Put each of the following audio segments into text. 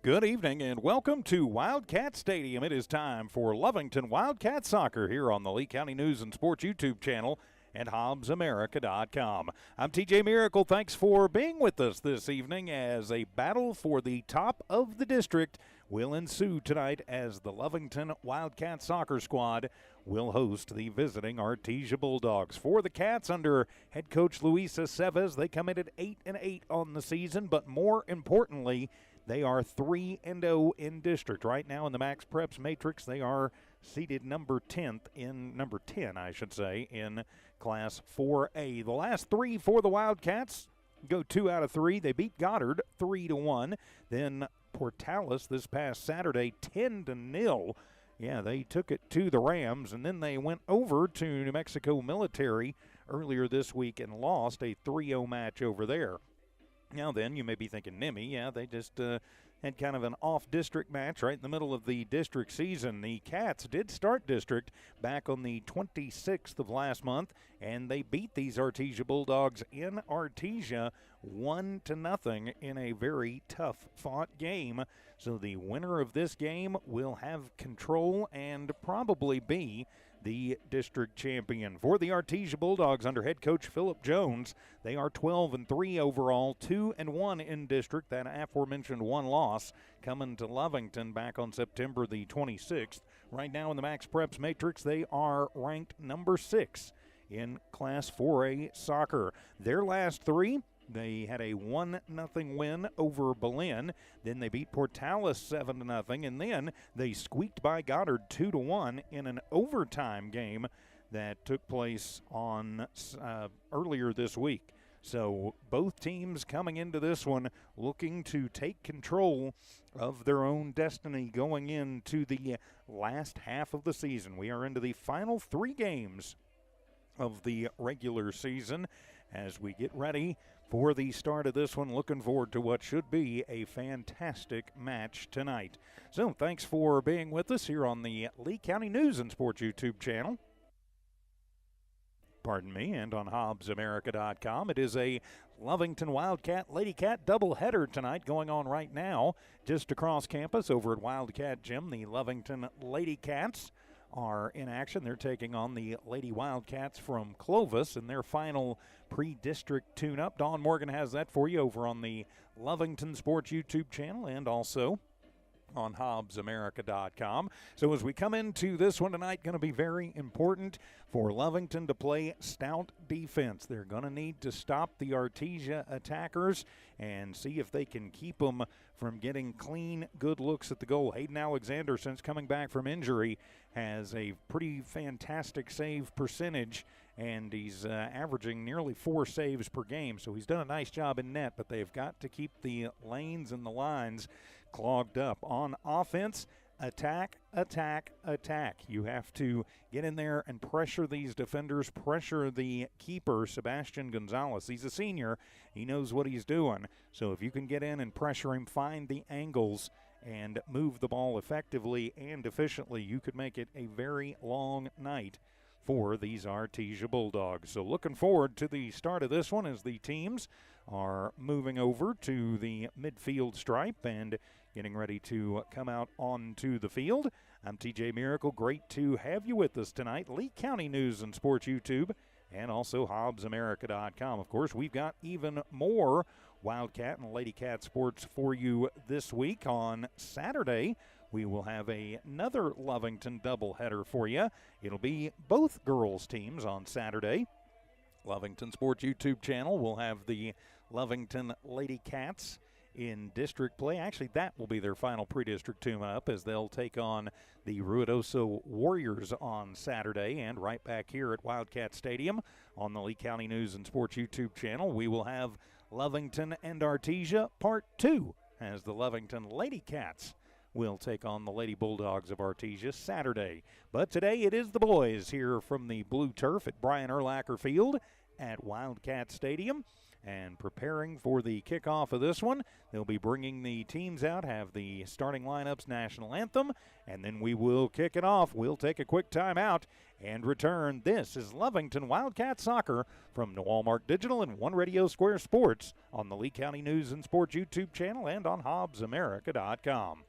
Good evening and welcome to Wildcat Stadium. It is time for Lovington Wildcat Soccer here on the Lee County News and Sports YouTube channel and HobbsAmerica.com. I'm TJ Miracle. Thanks for being with us this evening as a battle for the top of the district will ensue tonight as the Lovington Wildcat Soccer Squad will host the visiting Artesia Bulldogs. For the Cats under head coach Luisa Seves, they come in at 8-8 on the season, but more importantly, they are 3-0 in district. Right now in the Max Preps Matrix, they are seated number 10 in Class 4A. The last three for the Wildcats go 2 out of 3. They beat Goddard 3-1. Then Portales this past Saturday 10-0. Yeah, they took it to the Rams, and then they went over to New Mexico Military earlier this week and lost a 3-0 match over there. Now then, you may be thinking, Nimmy, yeah, they just had kind of an off-district match right in the middle of the district season. The Cats did start district back on the 26th of last month, and they beat these Artesia Bulldogs in Artesia 1-0 in a very tough-fought game. So the winner of this game will have control and probably be the district champion. For the Artesia Bulldogs under head coach Philip Jones, they are 12-3 overall, 2-1 in district. That aforementioned one loss coming to Lovington back on September the 26th. Right now in the Max Preps Matrix, they are ranked number 6 in Class 4A soccer. Their last three, they had a 1-0 win over Belen. Then they beat Portales 7-0, and then they squeaked by Goddard 2-1 in an overtime game that took place on earlier this week. So both teams coming into this one looking to take control of their own destiny going into the last half of the season. We are into the final 3 games of the regular season as we get ready for the start of this one. Looking forward to what should be a fantastic match tonight. So thanks for being with us here on the Lee County News and Sports YouTube channel. Pardon me, and on HobbsAmerica.com. It is a Lovington Wildcat Lady Cat doubleheader tonight going on right now just across campus over at Wildcat Gym. The Lovington Lady Cats are in action. They're taking on the Lady Wildcats from Clovis in their final pre-district tune-up. Dawn Morgan has that for you over on the Lovington Sports YouTube channel and also on HobbsAmerica.com. So as we come into this one tonight, going to be very important for Lovington to play stout defense. They're going to need to stop the Artesia attackers and see if they can keep them from getting clean, good looks at the goal. Hayden Alexander, since coming back from injury, has a pretty fantastic save percentage, and he's averaging nearly 4 saves per game. So he's done a nice job in net, but they've got to keep the lanes and the lines clogged up. On offense, attack, attack, attack. You have to get in there and pressure these defenders, pressure the keeper, Sebastian Gonzalez. He's a senior. He knows what he's doing. So if you can get in and pressure him, find the angles, and move the ball effectively and efficiently, you could make it a very long night for these Artesia Bulldogs. So looking forward to the start of this one as the teams are moving over to the midfield stripe and getting ready to come out onto the field. I'm TJ Miracle. Great to have you with us tonight. Lee County News and Sports YouTube and also HobbsAmerica.com. Of course, we've got even more Wildcat and Lady Cat sports for you this week. On Saturday, we will have another Lovington doubleheader for you. It'll be both girls' teams on Saturday. Lovington Sports YouTube channel will have the Lovington Lady Cats in district play. Actually, that will be their final pre-district tune-up as they'll take on the Ruidoso Warriors on Saturday. And right back here at Wildcat Stadium on the Lee County News and Sports YouTube channel, we will have Lovington and Artesia Part 2 as the Lovington Lady Cats will take on the Lady Bulldogs of Artesia Saturday. But today it is the boys here from the blue turf at Brian Urlacher Field at Wildcat Stadium and preparing for the kickoff of this one. They'll be bringing the teams out, have the starting lineups, national anthem, and then we will kick it off. We'll take a quick timeout and return. This is Lovington Wildcat Soccer from Walmart Digital and One Radio Square Sports on the Lee County News and Sports YouTube channel and on HobbsAmerica.com.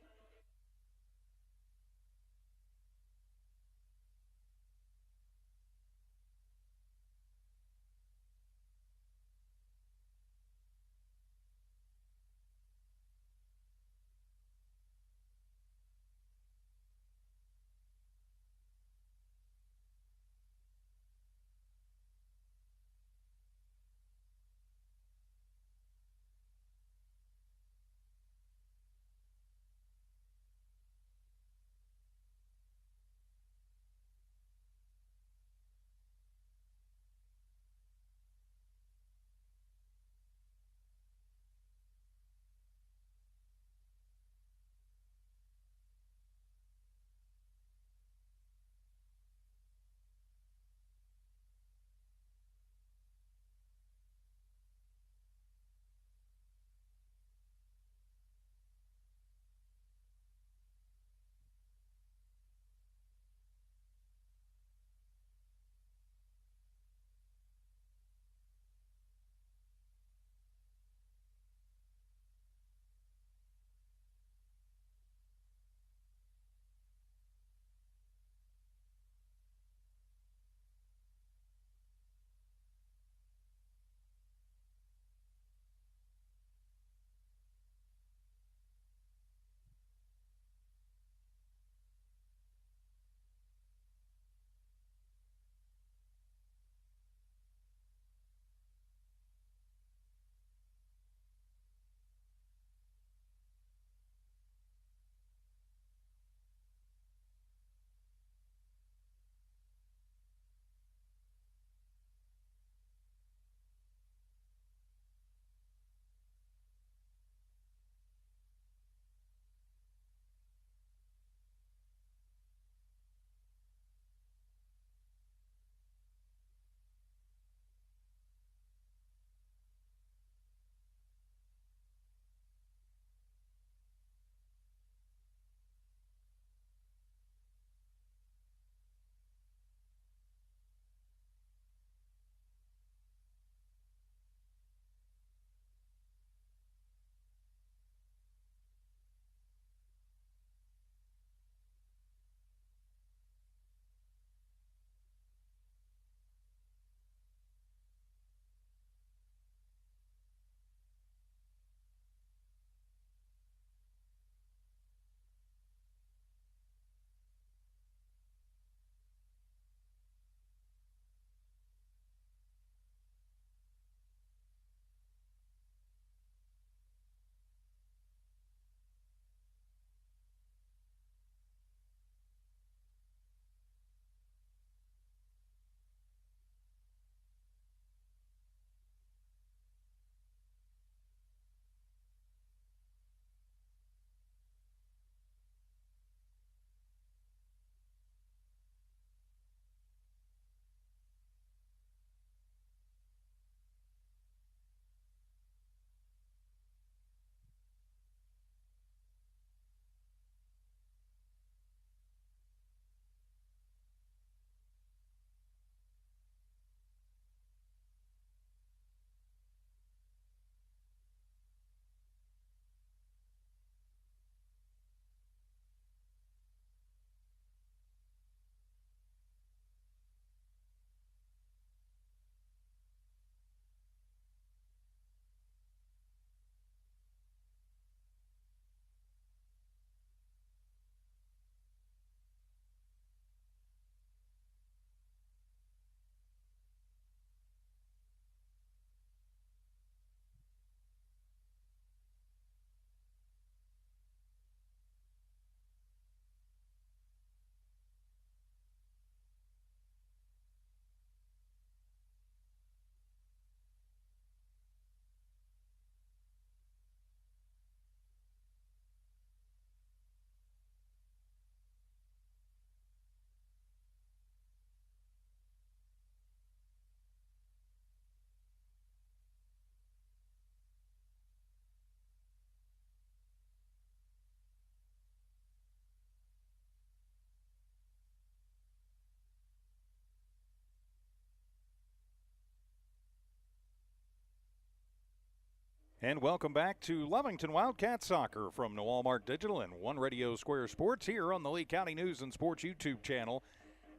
And welcome back to Lovington Wildcat Soccer from the Walmart Digital and One Radio Square Sports here on the Lee County News and Sports YouTube channel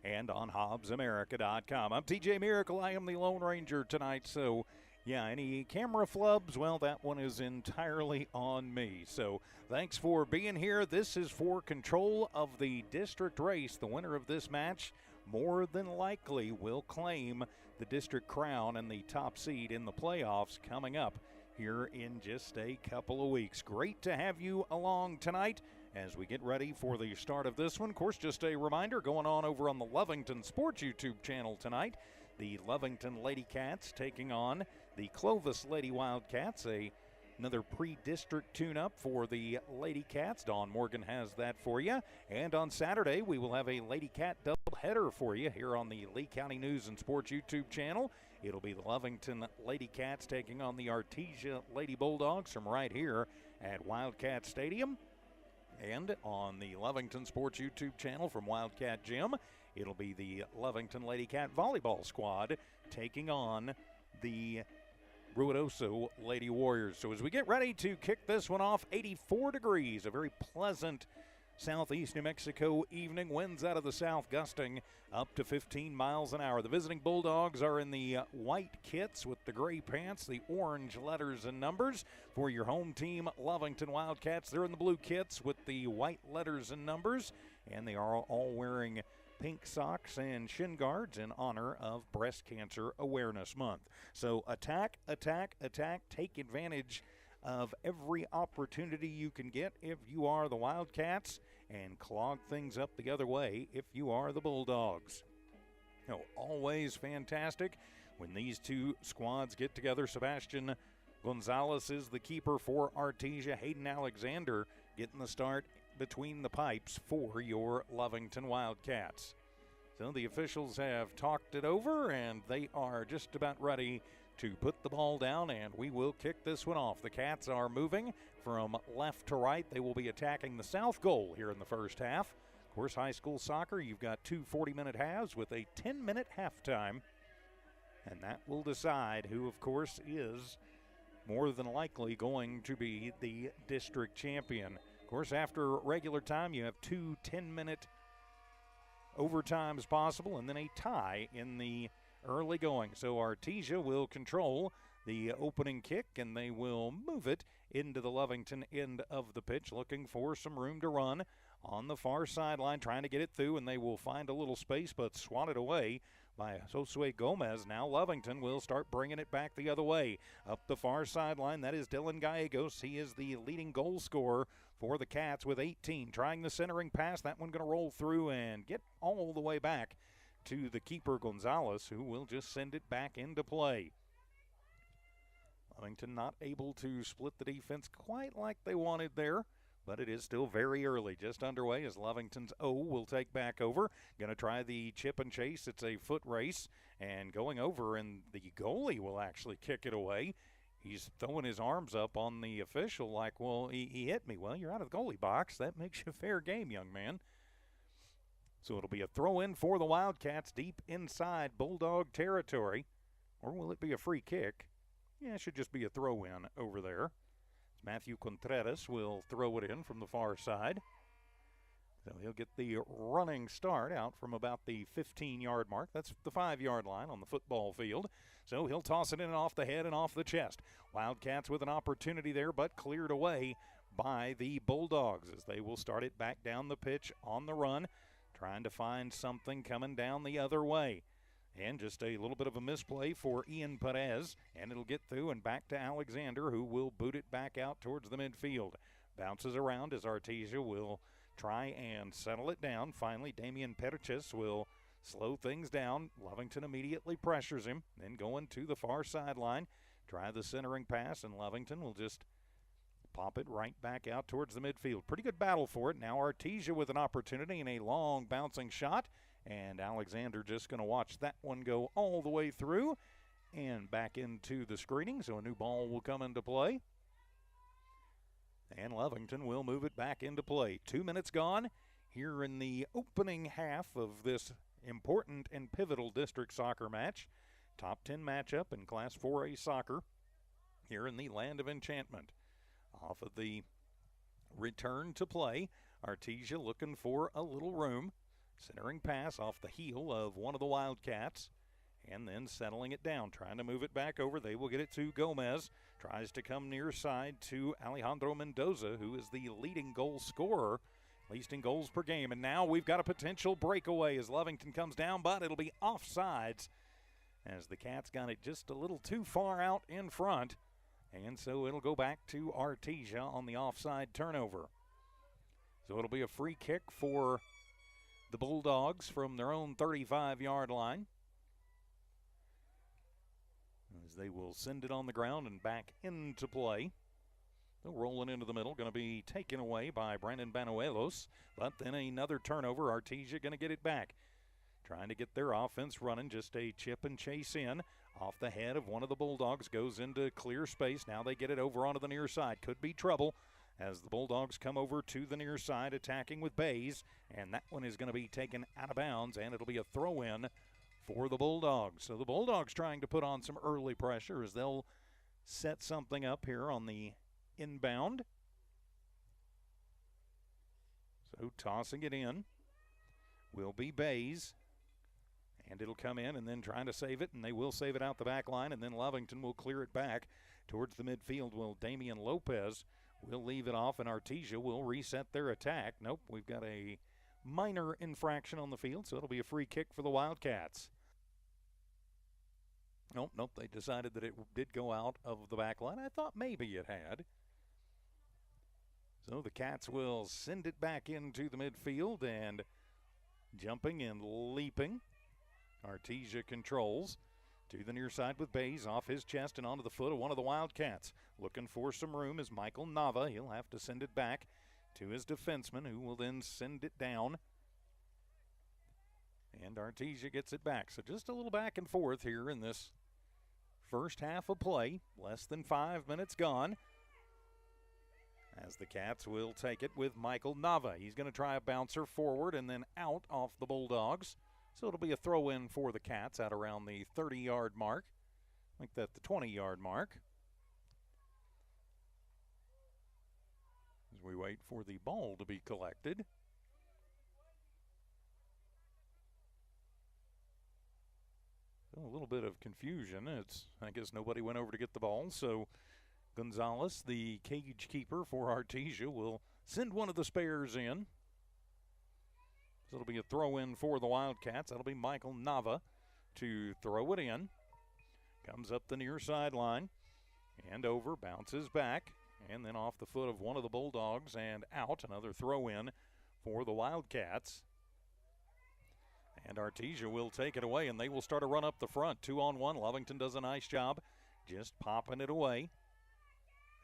and on HobbsAmerica.com. I'm TJ Miracle. I am the Lone Ranger tonight. So, yeah, any camera flubs, well, that one is entirely on me. So, thanks for being here. This is for control of the district race. The winner of this match more than likely will claim the district crown and the top seed in the playoffs coming up here in just a couple of weeks. Great to have you along tonight as we get ready for the start of this one. Of course, just a reminder, going on over on the Lovington Sports YouTube channel tonight, the Lovington Lady Cats taking on the Clovis Lady Wildcats, another pre-district tune-up for the Lady Cats. Dawn Morgan has that for you. And on Saturday, we will have a Lady Cat doubleheader for you here on the Lee County News and Sports YouTube channel. It'll be the Lovington Lady Cats taking on the Artesia Lady Bulldogs from right here at Wildcat Stadium. And on the Lovington Sports YouTube channel from Wildcat Gym, it'll be the Lovington Lady Cat Volleyball Squad taking on the Ruidoso Lady Warriors. So as we get ready to kick this one off, 84 degrees, a very pleasant southeast New Mexico evening. Winds out of the south gusting up to 15 miles an hour. The visiting Bulldogs are in the white kits with the gray pants, the orange letters and numbers. For your home team, Lovington Wildcats, they're in the blue kits with the white letters and numbers, and they are all wearing pink socks and shin guards in honor of Breast Cancer Awareness Month. So attack, attack, attack. Take advantage of every opportunity you can get if you are the Wildcats, and clog things up the other way if you are the Bulldogs. No, always fantastic when these two squads get together. Sebastian Gonzalez is the keeper for Artesia. Hayden Alexander getting the start between the pipes for your Lovington Wildcats. So the officials have talked it over, and they are just about ready to put the ball down, and we will kick this one off. The Cats are moving from left to right. They will be attacking the south goal here in the first half. Of course, high school soccer, you've got two 40-minute halves with a 10-minute halftime, and that will decide who, of course, is more than likely going to be the district champion. Of course, after regular time, you have two 10-minute overtimes possible, and then a tie in the early going. So Artesia will control the opening kick, and they will move it into the Lovington end of the pitch, looking for some room to run on the far sideline, trying to get it through, and they will find a little space, but swatted away by Josue Gomez. Now Lovington will start bringing it back the other way. Up the far sideline, that is Dylan Gallegos. He is the leading goal scorer for the Cats with 18. Trying the centering pass, that one going to roll through and get all the way back to the keeper Gonzalez, who will just send it back into play. Lovington not able to split the defense quite like they wanted there, but it is still very early, just underway as Lovington's O will take back over. Going to try the chip and chase. It's a foot race, and going over, and the goalie will actually kick it away. He's throwing his arms up on the official like, well, he hit me. Well, you're out of the goalie box. That makes you fair game, young man. So it'll be a throw-in for the Wildcats deep inside Bulldog territory. Or will it be a free kick? Yeah, it should just be a throw-in over there. Matthew Contreras will throw it in from the far side. So he'll get the running start out from about the 15-yard mark. That's the 5-yard line on the football field. So he'll toss it in off the head and off the chest. Wildcats with an opportunity there, but cleared away by the Bulldogs as they will start it back down the pitch on the run, trying to find something coming down the other way. And just a little bit of a misplay for Ian Perez, and it'll get through and back to Alexander, who will boot it back out towards the midfield. Bounces around as Artesia will try and settle it down. Finally, Damian Perches will slow things down. Lovington immediately pressures him, then going to the far sideline. Try the centering pass, and Lovington will just pop it right back out towards the midfield. Pretty good battle for it. Now Artesia with an opportunity and a long bouncing shot. And Alexander just going to watch that one go all the way through and back into the screening. So a new ball will come into play. And Lovington will move it back into play. 2 minutes gone here in the opening half of this important and pivotal district soccer match. Top 10 matchup in Class 4A soccer. here in the land of enchantment. Off of the return to play, Artesia looking for a little room. Centering pass off the heel of one of the Wildcats. And then settling it down, trying to move it back over. They will get it to Gomez. Tries to come near side to Alejandro Mendoza, who is the leading goal scorer, at least in goals per game. And now we've got a potential breakaway as Lovington comes down, but it'll be offsides as the Cats got it just a little too far out in front. And so it'll go back to Artesia on the offside turnover. So it'll be a free kick for the Bulldogs from their own 35-yard line, as they will send it on the ground and back into play. So rolling into the middle, going to be taken away by Brandon Banuelos, but then another turnover. Artesia going to get it back. Trying to get their offense running, just a chip and chase in. Off the head of one of the Bulldogs, goes into clear space. Now they get it over onto the near side. Could be trouble as the Bulldogs come over to the near side, attacking with Bays, and that one is going to be taken out of bounds, and it'll be a throw-in for the Bulldogs. So the Bulldogs trying to put on some early pressure as they'll set something up here on the inbound. So tossing it in will be Bays, and it'll come in and then trying to save it, and they will save it out the back line, and then Lovington will clear it back towards the midfield. Will Damian Lopez will leave it off, and Artesia will reset their attack. Nope, we've got a minor infraction on the field, so it'll be a free kick for the Wildcats. Nope, they decided that it did go out of the back line. I thought maybe it had. So the Cats will send it back into the midfield, and jumping and leaping, Artesia controls to the near side with Bays off his chest and onto the foot of one of the Wildcats. Looking for some room is Michael Nava. He'll have to send it back to his defenseman, who will then send it down. And Artesia gets it back. So just a little back and forth here in this first half of play. Less than 5 minutes gone, as the Cats will take it with Michael Nava. He's going to try a bouncer forward and then out off the Bulldogs. So it'll be a throw-in for the Cats out around the 30-yard mark. I think that's the 20-yard mark. As we wait for the ball to be collected. So a little bit of confusion. I guess nobody went over to get the ball, so Gonzalez, the cage keeper for Artesia, will send one of the spares in. So it'll be a throw-in for the Wildcats. That'll be Michael Nava to throw it in. Comes up the near sideline and over, bounces back, and then off the foot of one of the Bulldogs and out. Another throw-in for the Wildcats. And Artesia will take it away, and they will start a run up the front. 2-on-1. Lovington does a nice job just popping it away.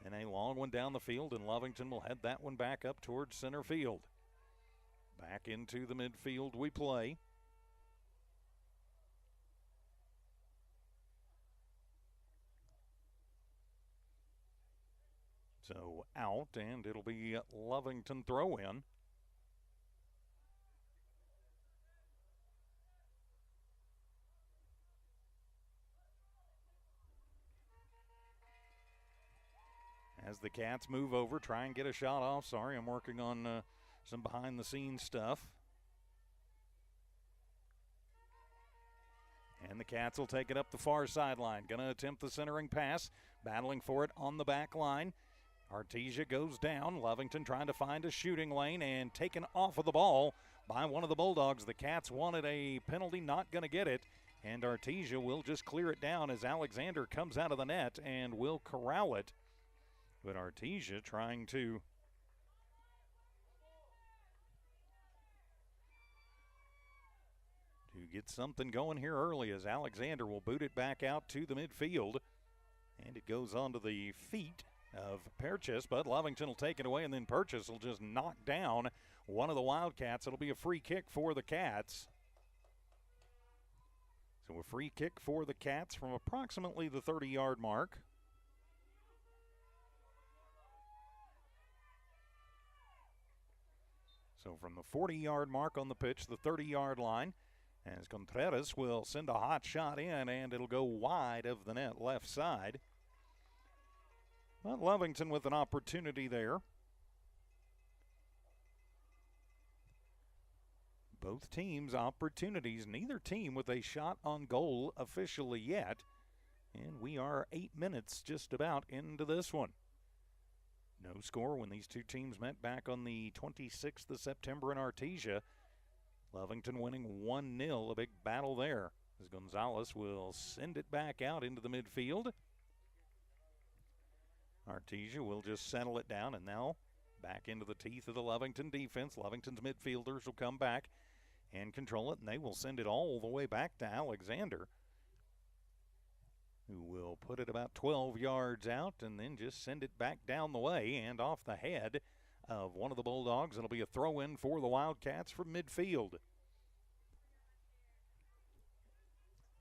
And a long one down the field, and Lovington will head that one back up towards center field. Back into the midfield we play. So out, and it'll be Lovington throw-in. As the Cats move over, try and get a shot off. Sorry, I'm working on some behind-the-scenes stuff. And the Cats will take it up the far sideline. Going to attempt the centering pass. Battling for it on the back line. Artesia goes down. Lovington trying to find a shooting lane and taken off of the ball by one of the Bulldogs. The Cats wanted a penalty, not going to get it. And Artesia will just clear it down as Alexander comes out of the net and will corral it. But Artesia trying to get something going here early, as Alexander will boot it back out to the midfield. And it goes onto the feet of Purchase, but Lovington will take it away, and then Purchase will just knock down one of the Wildcats. It'll be a free kick for the Cats. So a free kick for the Cats from approximately the 30-yard mark. So from the 40-yard mark on the pitch, the 30-yard line, as Contreras will send a hot shot in, and it'll go wide of the net left side. But Lovington with an opportunity there. Both teams opportunities, neither team with a shot on goal officially yet. And we are 8 minutes just about into this one. No score when these two teams met back on the 26th of September in Artesia. Lovington winning 1-0, a big battle there, as Gonzalez will send it back out into the midfield. Artesia will just settle it down, and now back into the teeth of the Lovington defense. Lovington's midfielders will come back and control it, and they will send it all the way back to Alexander, who will put it about 12 yards out and then just send it back down the way and off the head of one of the Bulldogs. It'll be a throw-in for the Wildcats from midfield.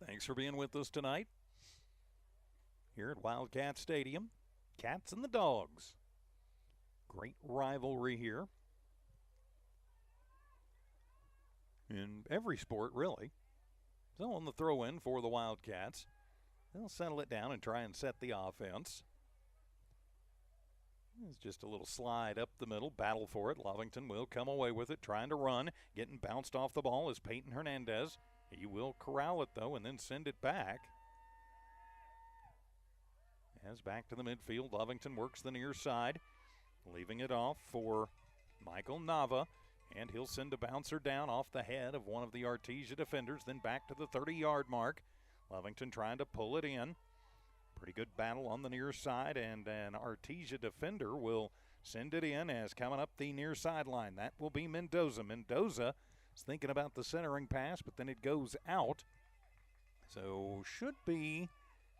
Thanks for being with us tonight here at Wildcat Stadium. Cats and the Dogs. Great rivalry here in every sport, really. So on the throw-in for the Wildcats, they'll settle it down and try and set the offense. It's just a little slide up the middle, battle for it. Lovington will come away with it, trying to run. Getting bounced off the ball is Peyton Hernandez. He will corral it, though, and then send it back. As back to the midfield, Lovington works the near side, leaving it off for Michael Nava. And he'll send a bouncer down off the head of one of the Artesia defenders, then back to the 30-yard mark. Lovington trying to pull it in. Pretty good battle on the near side, and an Artesia defender will send it in as coming up the near sideline. That will be Mendoza. Mendoza is thinking about the centering pass, but then it goes out. So should be,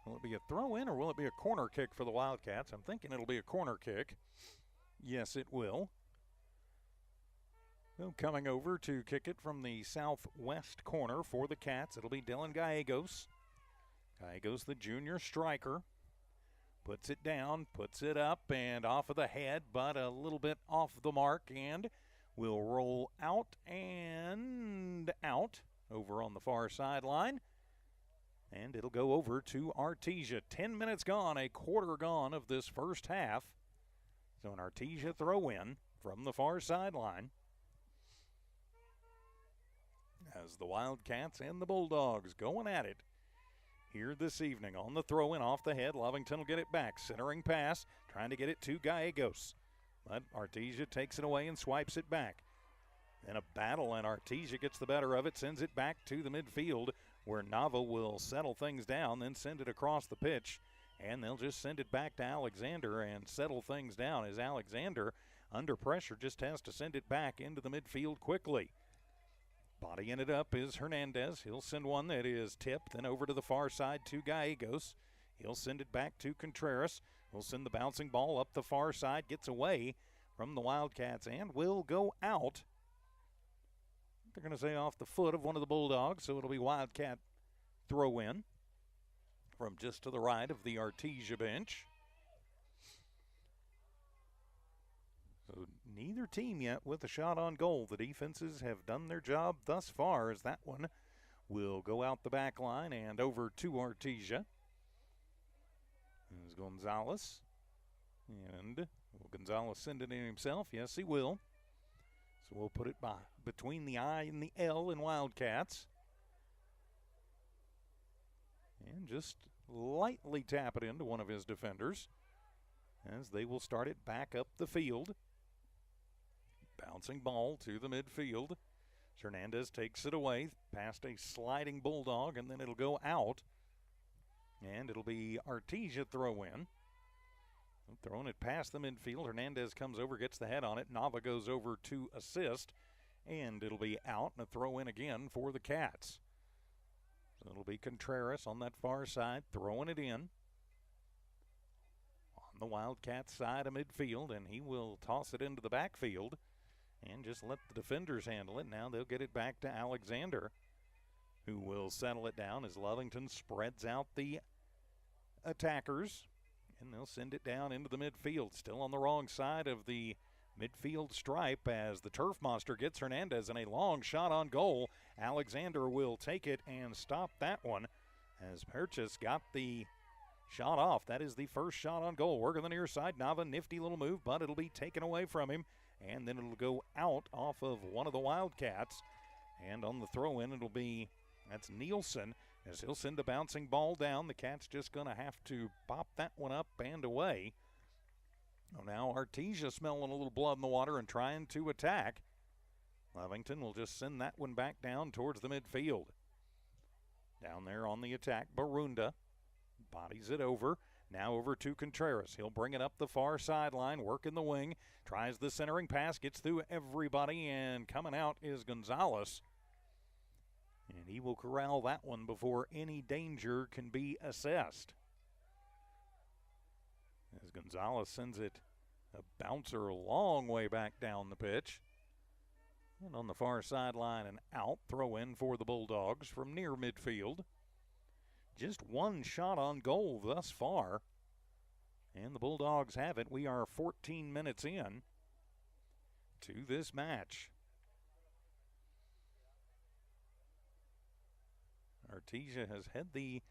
will it be a throw-in or will it be a corner kick for the Wildcats? I'm thinking it'll be a corner kick. Yes, it will. So coming over to kick it from the southwest corner for the Cats, it'll be Dylan Gallegos. Gallegos, the junior striker, puts it down, puts it up, and off of the head, but a little bit off the mark, and will roll out and out over on the far sideline. And it'll go over to Artesia. 10 minutes gone, a quarter gone of this first half. So an Artesia throw-in from the far sideline, as the Wildcats and the Bulldogs going at it here this evening. On the throw-in off the head, Lovington will get it back. Centering pass, trying to get it to Gallegos. But Artesia takes it away and swipes it back. Then a battle, and Artesia gets the better of it, sends it back to the midfield, where Nava will settle things down, then send it across the pitch. And they'll just send it back to Alexander and settle things down, as Alexander, under pressure, just has to send it back into the midfield quickly. Bodying it up is Hernandez. He'll send one that is tipped, then over to the far side to Gallegos. He'll send it back to Contreras. He'll send the bouncing ball up the far side, gets away from the Wildcats, and will go out. They're going to say off the foot of one of the Bulldogs, so it'll be Wildcat throw-in from just to the right of the Artesia bench. So neither team yet with a shot on goal. The defenses have done their job thus far, as that one will go out the back line and over to Artesia. There's Gonzalez. And will Gonzalez send it in himself? Yes, he will. So we'll put it between the I and the L in Wildcats. And just lightly tap it into one of his defenders, as they will start it back up the field. Bouncing ball to the midfield. Hernandez takes it away past a sliding Bulldog, and then it'll go out. And it'll be Artesia throw-in. Throwing it past the midfield. Hernandez comes over, gets the head on it. Nava goes over to assist. And it'll be out and a throw-in again for the Cats. So it'll be Contreras on that far side, throwing it in. On the Wildcat side of midfield, and he will toss it into the backfield and just let the defenders handle it. Now they'll get it back to Alexander, who will settle it down as Lovington spreads out the attackers, and they'll send it down into the midfield. Still on the wrong side of the midfield stripe, as the Turf Monster gets Hernandez in a long shot on goal. Alexander will take it and stop that one, as Purchase got the shot off. That is the first shot on goal. Working the near side. Nava, nifty little move, but it'll be taken away from him. And then it'll go out off of one of the Wildcats. And on the throw-in, it'll be, that's Nielsen, as he'll send a bouncing ball down. The Cats just going to have to pop that one up and away. Well, now Artesia smelling a little blood in the water and trying to attack. Lovington will just send that one back down towards the midfield. Down there on the attack, Barunda bodies it over. Now over to Contreras. He'll bring it up the far sideline, working the wing, tries the centering pass, gets through everybody, and coming out is Gonzalez. And he will corral that one before any danger can be assessed. As Gonzalez sends it a bouncer a long way back down the pitch. And on the far sideline and out, throw in for the Bulldogs from near midfield. Just one shot on goal thus far. And the Bulldogs have it. We are 14 minutes in to this match. Artesia has had the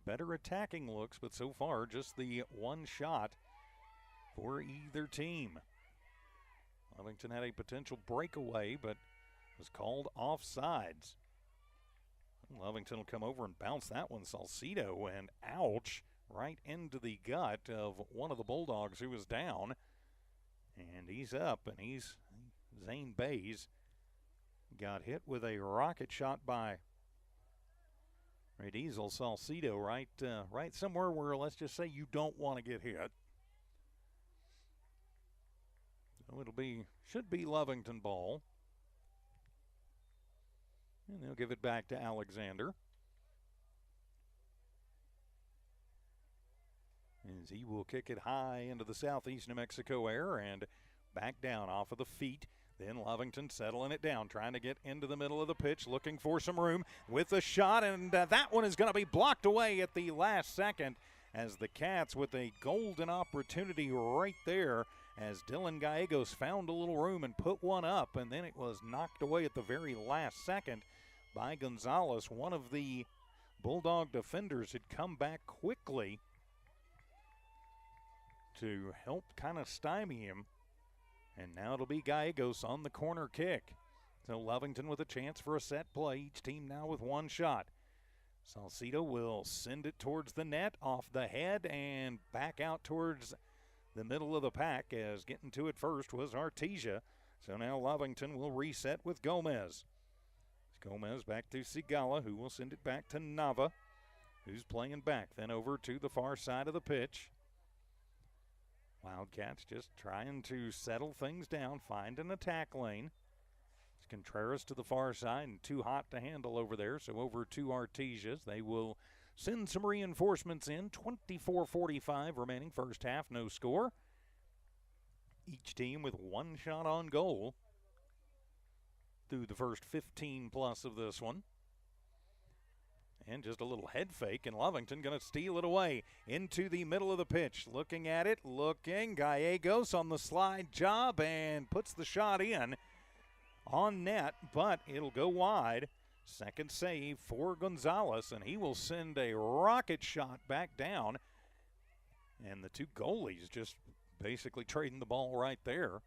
better attacking looks, but so far just the one shot for either team. Lovington had a potential breakaway, but was called offsides. Lovington will come over and bounce that one. Salcido, and ouch, right into the gut of one of the Bulldogs who was down. And he's up, and Zane Bays got hit with a rocket shot by Diesel. Salcido right somewhere where, let's just say, you don't want to get hit. So should be Lovington ball. And they'll give it back to Alexander. As he will kick it high into the southeast New Mexico air and back down off of the feet. Then Lovington settling it down, trying to get into the middle of the pitch, looking for some room with a shot, and that one is going to be blocked away at the last second as the Cats with a golden opportunity right there as Dylan Gallegos found a little room and put one up, and then it was knocked away at the very last second by Gonzalez. One of the Bulldog defenders had come back quickly to help kind of stymie him. And now it'll be Gallegos on the corner kick. So Lovington with a chance for a set play. Each team now with one shot. Salcido will send it towards the net, off the head, and back out towards the middle of the pack, as getting to it first was Artesia. So now Lovington will reset with Gomez. Gomez back to Sigala, who will send it back to Nava, who's playing back. Then over to the far side of the pitch. Wildcats just trying to settle things down, find an attack lane. It's Contreras to the far side and too hot to handle over there, so over to Artesia's. They will send some reinforcements in. 24:45 remaining first half, no score. Each team with one shot on goal through the first 15 plus of this one. And just a little head fake, and Lovington going to steal it away into the middle of the pitch. Looking at it, Gallegos on the slide job and puts the shot in on net, but it'll go wide. Second save for Gonzalez, and he will send a rocket shot back down. And the two goalies just basically trading the ball right there.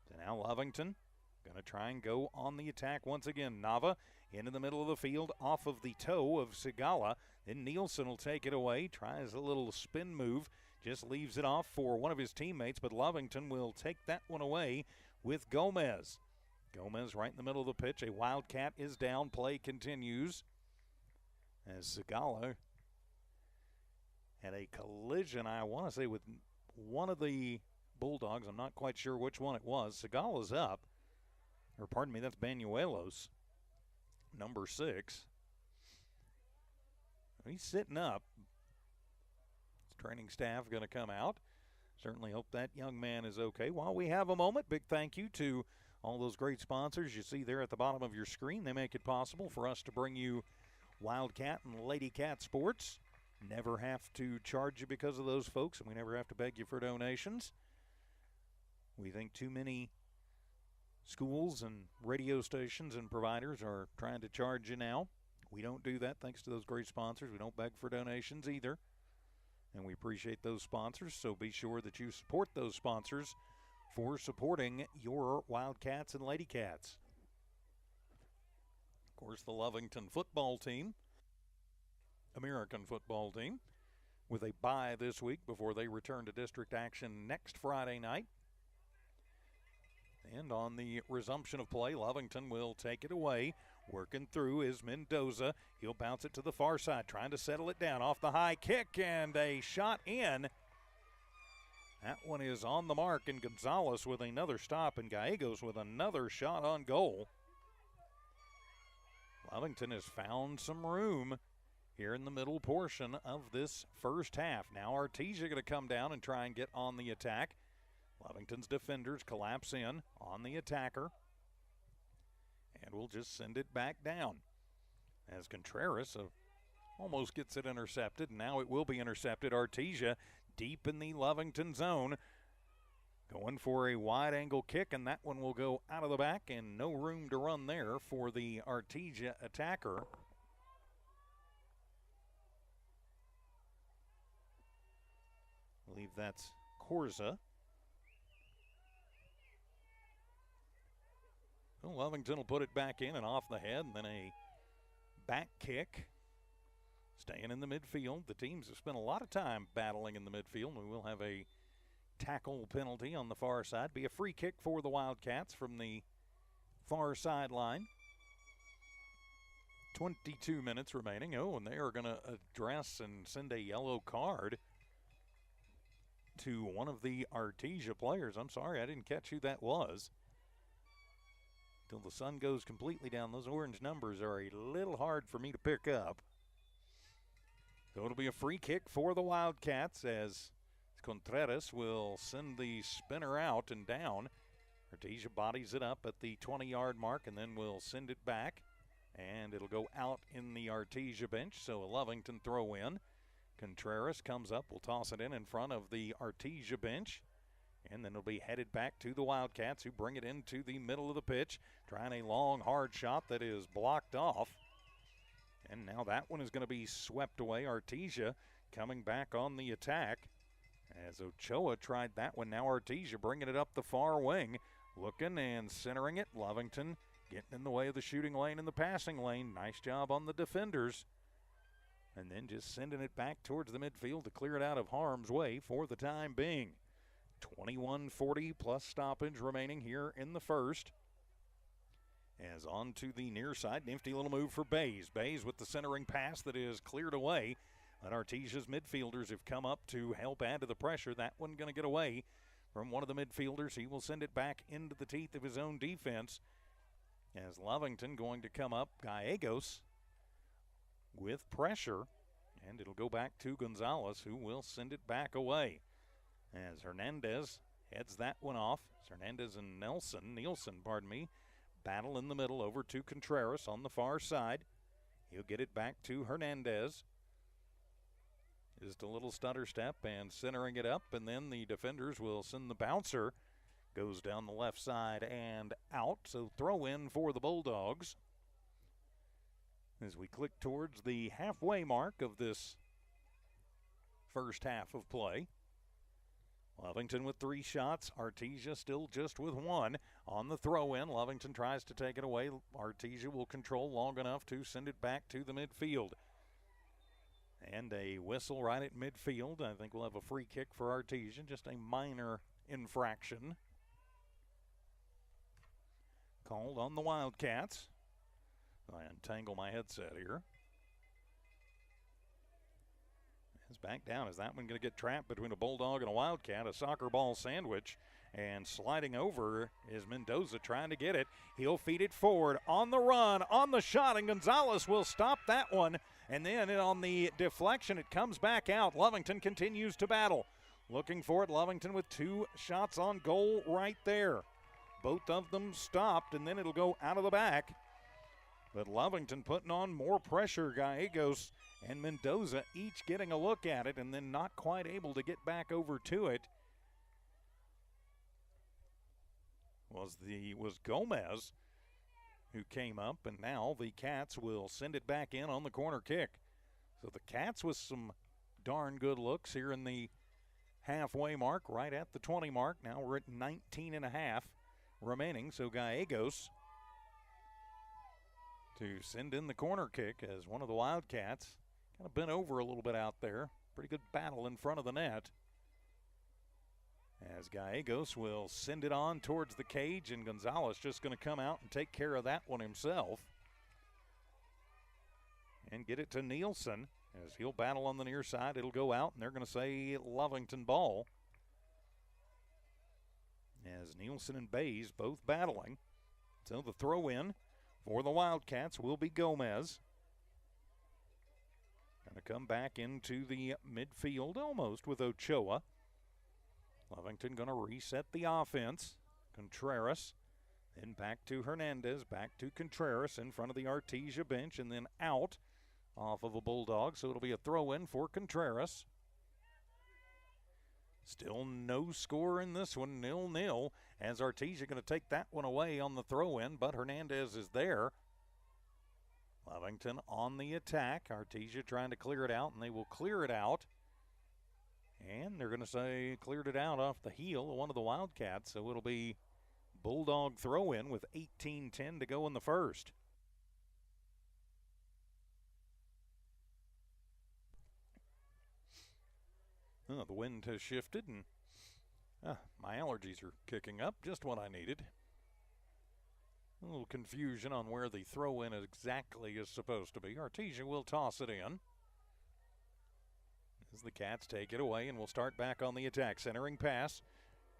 So now Lovington going to try and go on the attack once again. Nava into the middle of the field off of the toe of Sigala. Then Nielsen will take it away, tries a little spin move, just leaves it off for one of his teammates, but Lovington will take that one away with Gomez. Gomez right in the middle of the pitch. A Wildcat is down. Play continues as Sigala had a collision, I want to say, with one of the Bulldogs. I'm not quite sure which one it was. Sigala's up. Or pardon me, that's Banuelos, number 6. He's sitting up. His training staff going to come out. Certainly hope that young man is okay. While we have a moment, big thank you to all those great sponsors you see there at the bottom of your screen. They make it possible for us to bring you Wildcat and Lady Cat sports. Never have to charge you because of those folks, and we never have to beg you for donations. We think too many schools and radio stations and providers are trying to charge you now. We don't do that thanks to those great sponsors. We don't beg for donations either. And we appreciate those sponsors, so be sure that you support those sponsors for supporting your Wildcats and Lady Cats. Of course, the Lovington football team, American football team, with a bye this week before they return to district action next Friday night. And on the resumption of play, Lovington will take it away. Working through is Mendoza. He'll bounce it to the far side, trying to settle it down off the high kick, and a shot in. That one is on the mark, and Gonzalez with another stop, and Gallegos with another shot on goal. Lovington has found some room here in the middle portion of this first half. Now Artesia going to come down and try and get on the attack. Lovington's defenders collapse in on the attacker. And we'll just send it back down as Contreras almost gets it intercepted. Now it will be intercepted. Artesia deep in the Lovington zone, going for a wide angle kick, and that one will go out of the back, and no room to run there for the Artesia attacker. I believe that's Corza. Well, Lovington will put it back in and off the head, and then a back kick. Staying in the midfield. The teams have spent a lot of time battling in the midfield. We will have a tackle penalty on the far side. Be a free kick for the Wildcats from the far sideline. 22 minutes remaining. Oh, and they are going to address and send a yellow card to one of the Artesia players. I'm sorry, I didn't catch who that was. Till the sun goes completely down, those orange numbers are a little hard for me to pick up. So it'll be a free kick for the Wildcats as Contreras will send the spinner out and down. Artesia bodies it up at the 20-yard mark and then will send it back. And it'll go out in the Artesia bench, so a Lovington throw in. Contreras comes up, will toss it in front of the Artesia bench. And then it'll be headed back to the Wildcats, who bring it into the middle of the pitch, trying a long, hard shot that is blocked off. And now that one is going to be swept away. Artesia coming back on the attack as Ochoa tried that one. Now Artesia bringing it up the far wing, looking and centering it. Lovington getting in the way of the shooting lane and the passing lane. Nice job on the defenders. And then just sending it back towards the midfield to clear it out of harm's way for the time being. 21:40 plus stoppage remaining here in the first. As on to the near side, nifty little move for Bays. Bays with the centering pass that is cleared away. And Artesia's midfielders have come up to help add to the pressure. That one going to get away from one of the midfielders. He will send it back into the teeth of his own defense. As Lovington going to come up, Gallegos with pressure. And it'll go back to Gonzalez, who will send it back away. As Hernandez heads that one off. Hernandez and Nielsen, battle in the middle over to Contreras on the far side. He'll get it back to Hernandez. Just a little stutter step and centering it up, and then the defenders will send the bouncer. Goes down the left side and out, so throw in for the Bulldogs. As we click towards the halfway mark of this first half of play. Lovington with 3 shots. Artesia still just with 1. On the throw-in, Lovington tries to take it away. Artesia will control long enough to send it back to the midfield. And a whistle right at midfield. I think we'll have a free kick for Artesia. Just a minor infraction called on the Wildcats. I untangle my headset here. It's back down. Is that one going to get trapped between a Bulldog and a Wildcat? A soccer ball sandwich. And sliding over is Mendoza trying to get it. He'll feed it forward on the run, on the shot, and Gonzalez will stop that one. And then on the deflection, it comes back out. Lovington continues to battle. Looking for it, Lovington with 2 shots on goal right there. Both of them stopped, and then it'll go out of the back. But Lovington putting on more pressure. Gallegos and Mendoza each getting a look at it and then not quite able to get back over to it. Was Gomez who came up, and now the Cats will send it back in on the corner kick. So the Cats with some darn good looks here in the halfway mark, right at the 20 mark. Now we're at 19 and a half remaining. So Gallegos to send in the corner kick as one of the Wildcats kind of bent over a little bit out there. Pretty good battle in front of the net. As Gallegos will send it on towards the cage, and Gonzalez just going to come out and take care of that one himself. And get it to Nielsen as he'll battle on the near side. It'll go out, and they're going to say Lovington ball. As Nielsen and Bays both battling. So the throw in for the Wildcats will be Gomez. Going to come back into the midfield almost with Ochoa. Lovington going to reset the offense. Contreras, then back to Hernandez, back to Contreras in front of the Artesia bench, and then out off of a Bulldog. So it'll be a throw in for Contreras. Still no score in this one, 0-0, as Artesia going to take that one away on the throw-in, but Hernandez is there. Lovington on the attack. Artesia trying to clear it out, and they will clear it out. And they're going to say cleared it out off the heel of one of the Wildcats, so it'll be Bulldog throw-in with 18:10 to go in the first. Oh, the wind has shifted, and my allergies are kicking up, just what I needed. A little confusion on where the throw-in exactly is supposed to be. Artesia will toss it in. As the Cats take it away, and we'll start back on the attack. Centering pass,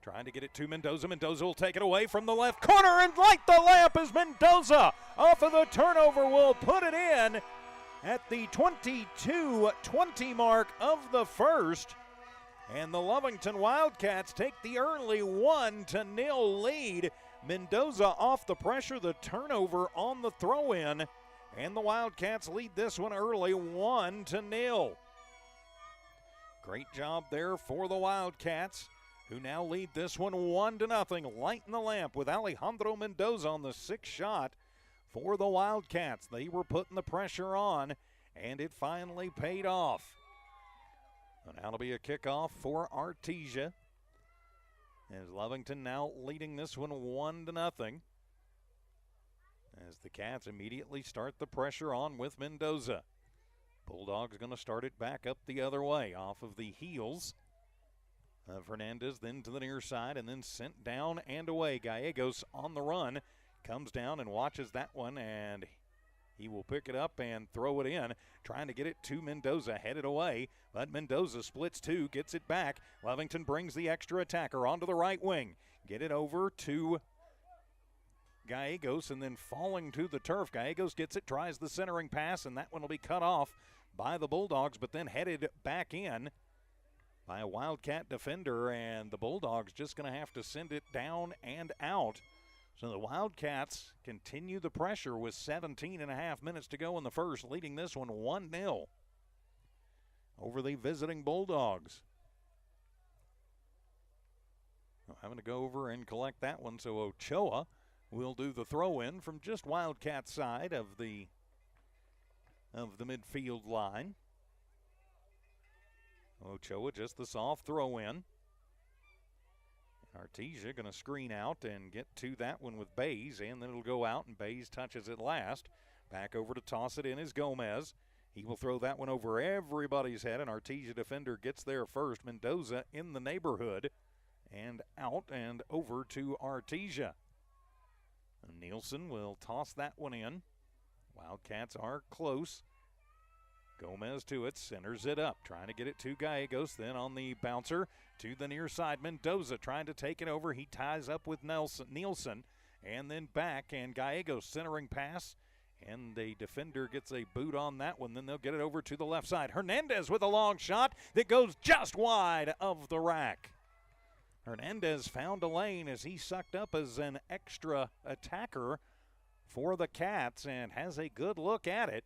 trying to get it to Mendoza. Mendoza will take it away from the left corner and light the lamp as Mendoza off of the turnover will put it in at the 22-20 mark of the first. And the Lovington Wildcats take the early 1-0 lead. Mendoza off the pressure, the turnover on the throw-in, and the Wildcats lead this one early 1-0. Great job there for the Wildcats, who now lead this one 1-0. Lighting the lamp with Alejandro Mendoza on the sixth shot for the Wildcats. They were putting the pressure on, and it finally paid off. And now it'll be a kickoff for Artesia, as Lovington now leading this one 1-0. As the Cats immediately start the pressure on with Mendoza. Bulldogs going to start it back up the other way off of the heels of Hernandez, then to the near side, and then sent down and away. Gallegos on the run, comes down and watches that one, and he will pick it up and throw it in, trying to get it to Mendoza, headed away, but Mendoza splits two, gets it back. Lovington brings the extra attacker onto the right wing. Get it over to Gallegos, and then falling to the turf. Gallegos gets it, tries the centering pass, and that one will be cut off by the Bulldogs, but then headed back in by a Wildcat defender, and the Bulldogs just going to have to send it down and out. So the Wildcats continue the pressure with 17 and a half minutes to go in the first, leading this one 1-0 over the visiting Bulldogs. Having to go over and collect that one, so Ochoa will do the throw-in from just Wildcat side of the midfield line. Ochoa just the soft throw-in. Artesia going to screen out and get to that one with Bays, and then it'll go out, and Bays touches it last. Back over to toss it in is Gomez. He will throw that one over everybody's head, and Artesia defender gets there first. Mendoza in the neighborhood, and out and over to Artesia. Nielsen will toss that one in. Wildcats are close. Gomez to it, centers it up, trying to get it to Gallegos, then on the bouncer to the near side. Mendoza trying to take it over. He ties up with Nielsen, and then back, and Gallegos centering pass, and the defender gets a boot on that one. Then they'll get it over to the left side. Hernandez with a long shot that goes just wide of the rack. Hernandez found a lane as he sucked up as an extra attacker for the Cats and has a good look at it.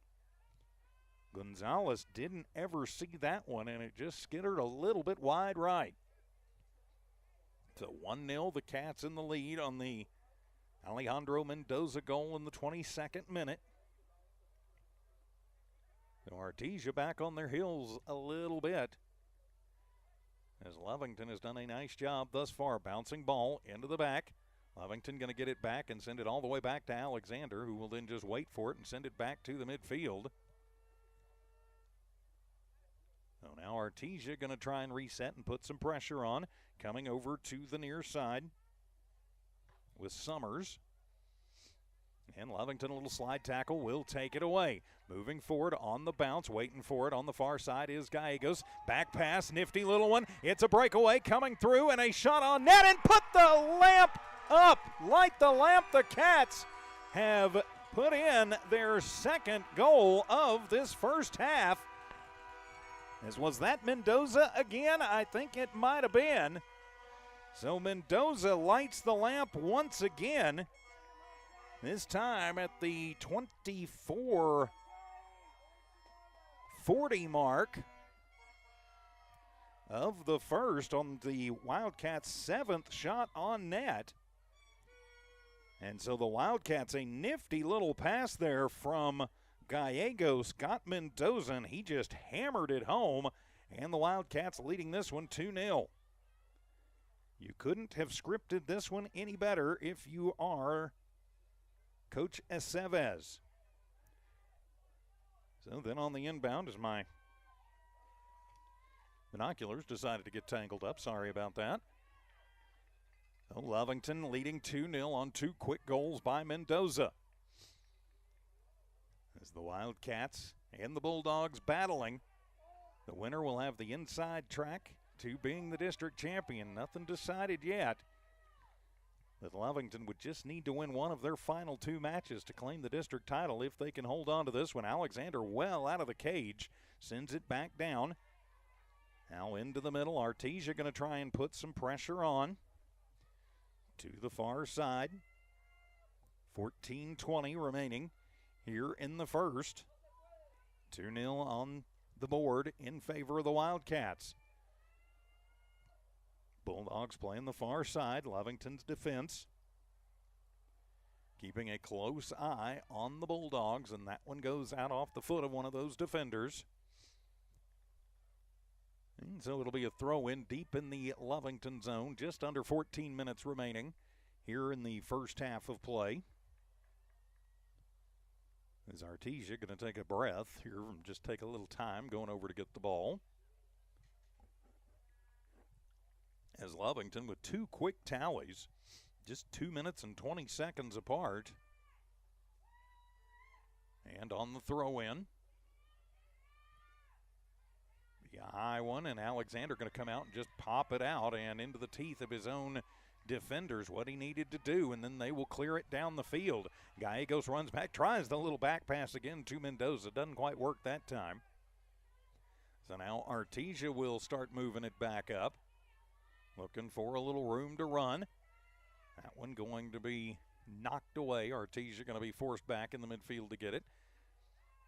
Gonzalez didn't ever see that one, and it just skittered a little bit wide right. So 1-0, the Cats in the lead on the Alejandro Mendoza goal in the 22nd minute. So Artesia back on their heels a little bit, as Lovington has done a nice job thus far. Bouncing ball into the back. Lovington going to get it back and send it all the way back to Alexander, who will then just wait for it and send it back to the midfield. So now Artesia going to try and reset and put some pressure on. Coming over to the near side with Summers. And Lovington, a little slide tackle, will take it away. Moving forward on the bounce, waiting for it on the far side is Gallegos. Back pass, nifty little one. It's a breakaway coming through and a shot on net and put the lamp up. Light the lamp. The Cats have put in their second goal of this first half. Was that Mendoza again? I think it might have been. So Mendoza lights the lamp once again. This time at the 24:40 mark of the first on the Wildcats' 7th shot on net. And so the Wildcats, a nifty little pass there from Gallegos, got Mendoza, and he just hammered it home. And the Wildcats leading this one 2-0. You couldn't have scripted this one any better if you are Coach Estevez. So then on the inbound, as my binoculars decided to get tangled up. Sorry about that. So Lovington leading 2-0 on 2 quick goals by Mendoza. As the Wildcats and the Bulldogs battling, the winner will have the inside track to being the district champion. Nothing decided yet. But Lovington would just need to win one of their final 2 matches to claim the district title if they can hold on to this one. Alexander well out of the cage, sends it back down. Now into the middle. Artesia going to try and put some pressure on to the far side. 14:20 remaining here in the first. 2-0 on the board in favor of the Wildcats. Bulldogs playing the far side. Lovington's defense keeping a close eye on the Bulldogs, and that one goes out off the foot of one of those defenders. And so it'll be a throw in deep in the Lovington zone. Just under 14 minutes remaining here in the first half of play. Is Artesia going to take a breath here and just take a little time going over to get the ball. As Lovington with 2 quick tallies, just 2 minutes and 20 seconds apart. And on the throw-in, the high one, and Alexander going to come out and just pop it out and into the teeth of his own defenders, what he needed to do, and then they will clear it down the field. Gallegos runs back, tries the little back pass again to Mendoza. Doesn't quite work that time. So now Artesia will start moving it back up. Looking for a little room to run. That one going to be knocked away. Artesia going to be forced back in the midfield to get it.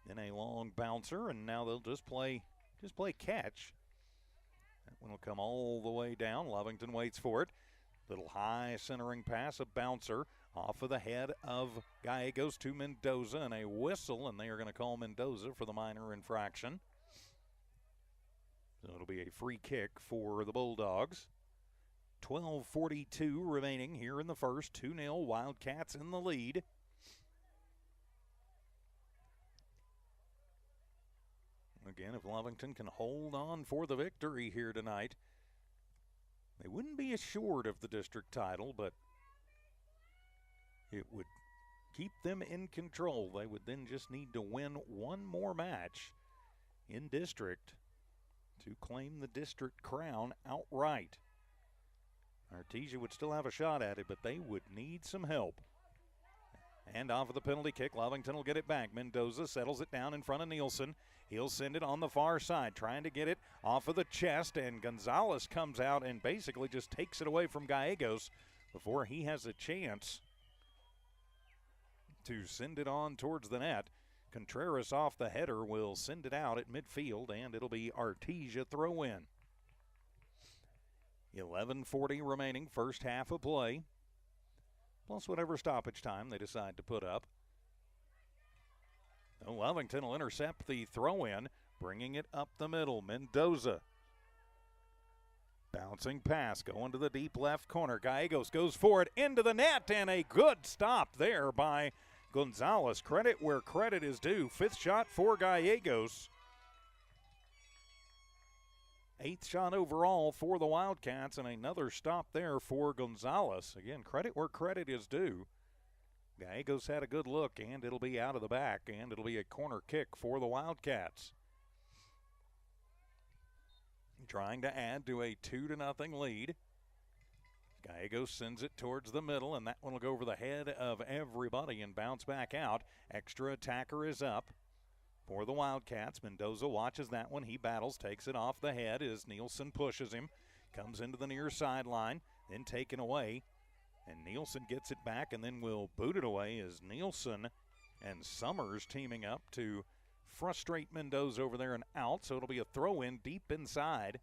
Then a long bouncer, and now they'll just play catch. That one will come all the way down. Lovington waits for it. Little high centering pass, a bouncer off of the head of Gallegos to Mendoza, and a whistle, and they are going to call Mendoza for the minor infraction. So it'll be a free kick for the Bulldogs. 12:42 remaining here in the first. 2-0 Wildcats in the lead. Again, if Lovington can hold on for the victory here tonight, they wouldn't be assured of the district title, but it would keep them in control. They would then just need to win one more match in district to claim the district crown outright. Artesia would still have a shot at it, but they would need some help. And off of the penalty kick, Lovington will get it back. Mendoza settles it down in front of Nielsen. He'll send it on the far side, trying to get it off of the chest, and Gonzalez comes out and basically just takes it away from Gallegos before he has a chance to send it on towards the net. Contreras off the header will send it out at midfield, and it'll be Artesia throw in. 11:40 remaining, first half of play, plus whatever stoppage time they decide to put up. Lovington will intercept the throw-in, bringing it up the middle. Mendoza. Bouncing pass, going to the deep left corner. Gallegos goes for it into the net, and a good stop there by Gonzalez. Credit where credit is due. 5th shot for Gallegos. 8th shot overall for the Wildcats, and another stop there for Gonzalez. Again, credit where credit is due. Gallegos had a good look, and it'll be out of the back, and it'll be a corner kick for the Wildcats. Trying to add to a 2-0 lead. Gallegos sends it towards the middle, and that one will go over the head of everybody and bounce back out. Extra attacker is up for the Wildcats. Mendoza watches that one. He battles, takes it off the head as Nielsen pushes him. Comes into the near sideline, then taken away. And Nielsen gets it back and then will boot it away as Nielsen and Summers teaming up to frustrate Mendoza over there and out. So it'll be a throw-in deep inside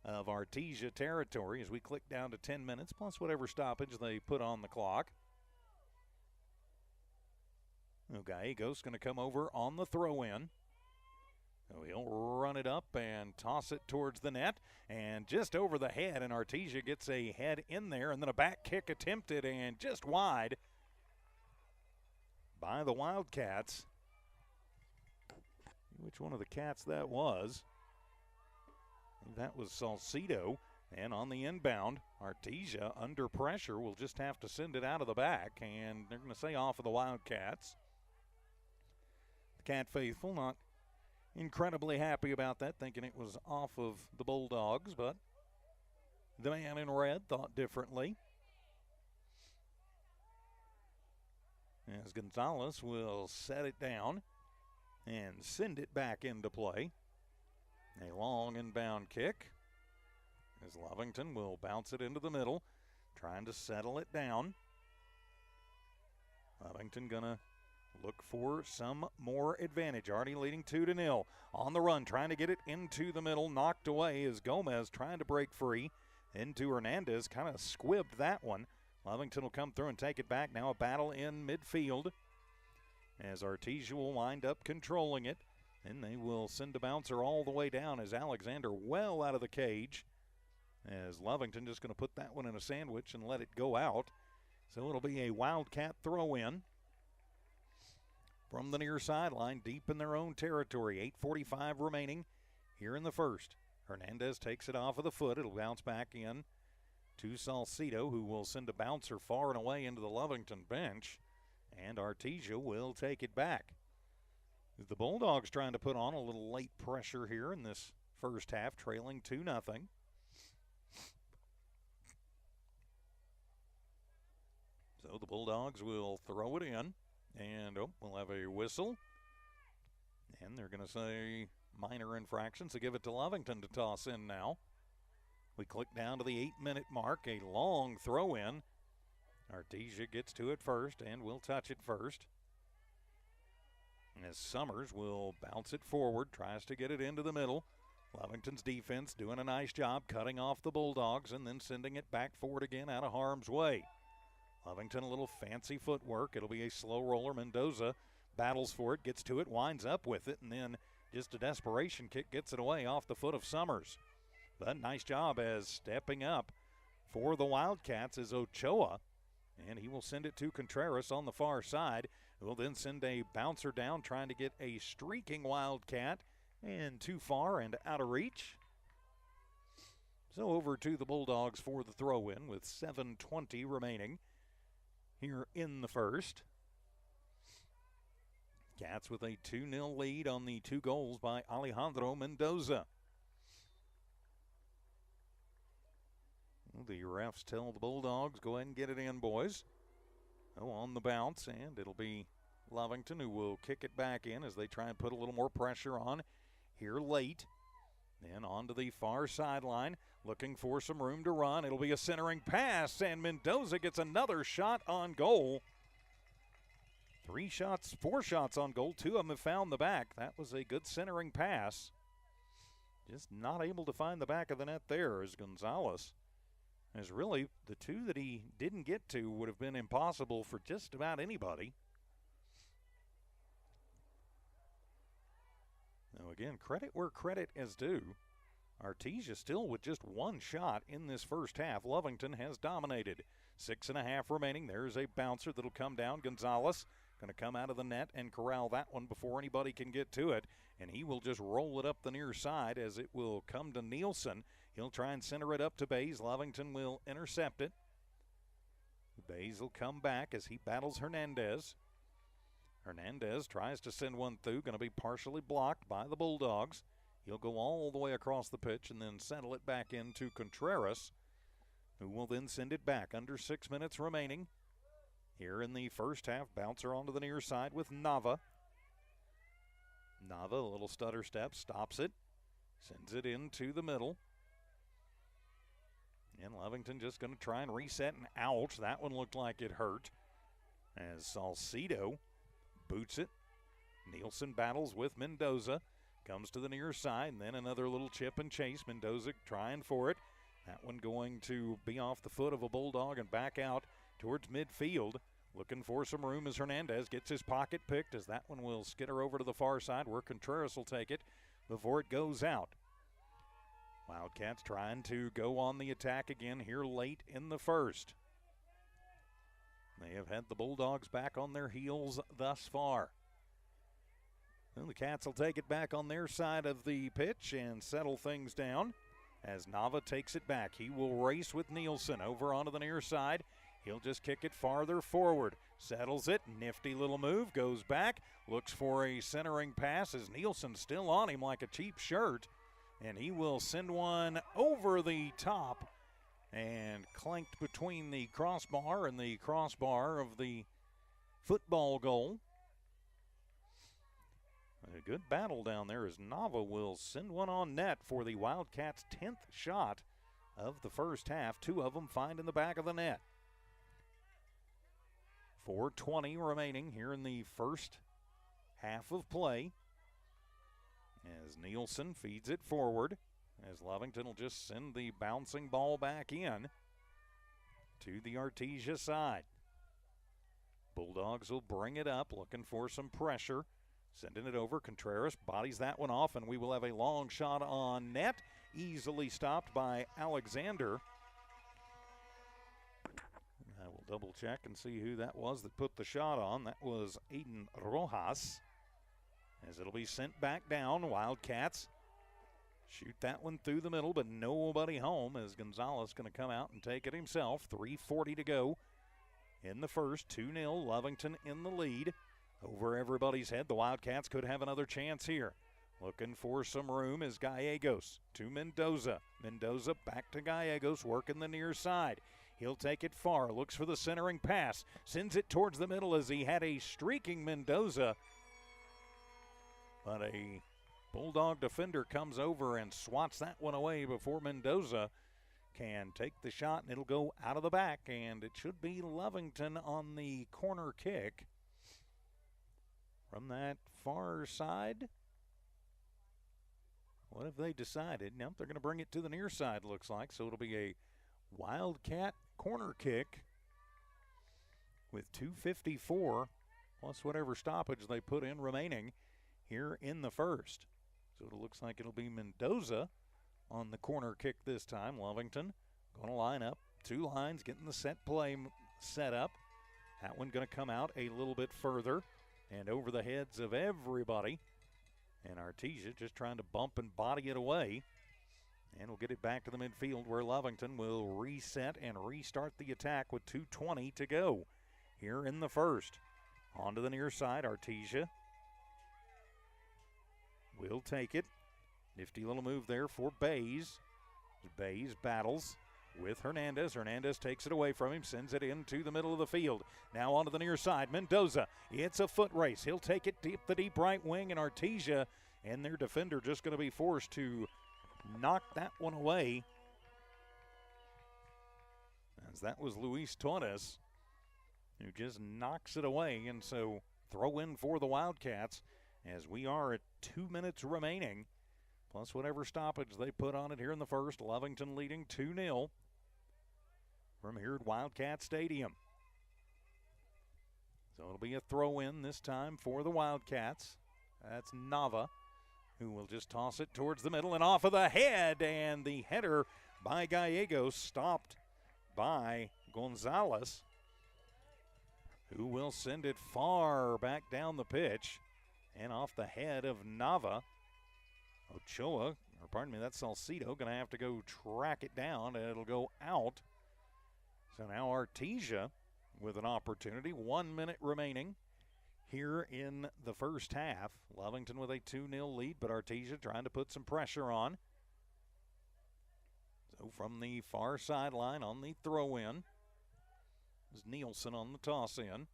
of Artesia territory as we click down to 10 minutes plus whatever stoppage they put on the clock. Gallegos going to come over on the throw-in. So he'll run it up and toss it towards the net and just over the head, and Artesia gets a head in there, and then a back kick attempted and just wide by the Wildcats. Which one of the Cats that was? That was Salcido. And on the inbound, Artesia under pressure will just have to send it out of the back, and they're going to say off of the Wildcats. The Cat faithful not incredibly happy about that, thinking it was off of the Bulldogs, but the man in red thought differently. As Gonzalez will set it down and send it back into play. A long inbound kick as Lovington will bounce it into the middle, trying to settle it down. Lovington gonna look for some more advantage. Already leading 2-0. On the run, trying to get it into the middle. Knocked away as Gomez trying to break free. Into Hernandez, kind of squibbed that one. Lovington will come through and take it back. Now a battle in midfield as Artesia will wind up controlling it. And they will send a bouncer all the way down as Alexander well out of the cage. As Lovington just going to put that one in a sandwich and let it go out. So it'll be a Wildcat throw-in from the near sideline, deep in their own territory. 8:45 remaining here in the first. Hernandez takes it off of the foot. It'll bounce back in to Salcido, who will send a bouncer far and away into the Lovington bench. And Artesia will take it back. The Bulldogs trying to put on a little late pressure here in this first half, trailing 2-0. So the Bulldogs will throw it in, and we'll have a whistle. And they're going to say minor infraction, so give it to Lovington to toss in now. We click down to the 8-minute mark, a long throw in. Artesia gets to it first and will touch it first. As Summers will bounce it forward, tries to get it into the middle. Lovington's defense doing a nice job cutting off the Bulldogs and then sending it back forward again out of harm's way. Lovington a little fancy footwork. It'll be a slow roller. Mendoza battles for it, gets to it, winds up with it, and then just a desperation kick gets it away off the foot of Summers. But nice job as stepping up for the Wildcats is Ochoa. And he will send it to Contreras on the far side. Will then send a bouncer down trying to get a streaking Wildcat. And too far and out of reach. So over to the Bulldogs for the throw-in with 7:20 remaining here in the first. Cats with a 2-0 lead on the 2 goals by Alejandro Mendoza. The refs tell the Bulldogs, go ahead and get it in, boys. On the bounce, and it'll be Lovington who will kick it back in as they try and put a little more pressure on here late. Then on to the far sideline, looking for some room to run. It'll be a centering pass, and Mendoza gets another shot on goal. 4 shots on goal. 2 of them have found the back. That was a good centering pass. Just not able to find the back of the net there as Gonzalez. As really, the 2 that he didn't get to would have been impossible for just about anybody. Now again, credit where credit is due. Artesia still with just one shot in this first half. Lovington has dominated. 6.5 remaining. There's a bouncer that'll come down. Gonzalez going to come out of the net and corral that one before anybody can get to it. And he will just roll it up the near side as it will come to Nielsen. He'll try and center it up to Bays. Lovington will intercept it. Bays will come back as he battles Hernandez. Hernandez tries to send one through. Going to be partially blocked by the Bulldogs. He'll go all the way across the pitch and then settle it back into Contreras, who will then send it back. Under 6 minutes remaining here in the first half. Bouncer onto the near side with Nava. Nava, a little stutter step, stops it, sends it into the middle. And Lovington just going to try and reset, and ouch, that one looked like it hurt. As Salcido boots it. Nielsen battles with Mendoza. Comes to the near side, and then another little chip and chase. Mendoza trying for it. That one going to be off the foot of a Bulldog and back out towards midfield. Looking for some room as Hernandez gets his pocket picked, as that one will skitter over to the far side where Contreras will take it before it goes out. Wildcats trying to go on the attack again here late in the first. They have had the Bulldogs back on their heels thus far. Well, the Cats will take it back on their side of the pitch and settle things down as Nava takes it back. He will race with Nielsen over onto the near side. He'll just kick it farther forward. Settles it. Nifty little move. Goes back. Looks for a centering pass as Nielsen's still on him like a cheap shirt. And he will send one over the top and clanked between the crossbar and the crossbar of the football goal. A good battle down there as Nava will send one on net for the Wildcats' 10th shot of the first half. 2 of them find in the back of the net. 4:20 remaining here in the first half of play as Nielsen feeds it forward as Lovington will just send the bouncing ball back in to the Artesia side. Bulldogs will bring it up, looking for some pressure. Sending it over. Contreras bodies that one off, and we will have a long shot on net. Easily stopped by Alexander. I will double check and see who that was that put the shot on. That was Aiden Rojas. As it'll be sent back down. Wildcats shoot that one through the middle, but nobody home as Gonzalez going to come out and take it himself. 3:40 to go in the first. 2-0. Lovington in the lead. Over everybody's head, the Wildcats could have another chance here. Looking for some room is Gallegos to Mendoza. Mendoza back to Gallegos, working the near side. He'll take it far, looks for the centering pass, sends it towards the middle as he had a streaking Mendoza. But a Bulldog defender comes over and swats that one away before Mendoza can take the shot, and it'll go out of the back, and it should be Lovington on the corner kick. From that far side, what have they decided? Nope, they're going to bring it to the near side, looks like. So it'll be a Wildcat corner kick with 2:54 plus whatever stoppage they put in remaining here in the first. So it looks like it'll be Mendoza on the corner kick this time. Lovington going to line up. 2 lines, getting the set play set up. That one going to come out a little bit further and over the heads of everybody. And Artesia just trying to bump and body it away. And we'll get it back to the midfield where Lovington will reset and restart the attack with 2:20 to go here in the first. On to the near side, Artesia will take it. Nifty little move there for Bays. Bays battles with Hernandez. Hernandez takes it away from him, sends it into the middle of the field. Now onto the near side, Mendoza. It's a foot race. He'll take it deep, the deep right wing, and Artesia and their defender just going to be forced to knock that one away. As that was Luis Torres who just knocks it away. And so throw in for the Wildcats as we are at 2 minutes remaining, plus whatever stoppage they put on it here in the first. Lovington leading 2-0 from here at Wildcat Stadium. So it'll be a throw in this time for the Wildcats. That's Nava who will just toss it towards the middle and off of the head. And the header by Gallegos stopped by Gonzalez, who will send it far back down the pitch and off the head of Nava. Ochoa, or pardon me, that's Salcido, going to have to go track it down, and it'll go out. So now Artesia with an opportunity. 1 minute remaining here in the first half. Lovington with a 2-0 lead, but Artesia trying to put some pressure on. So from the far sideline on the throw-in is Nielsen on the toss-in.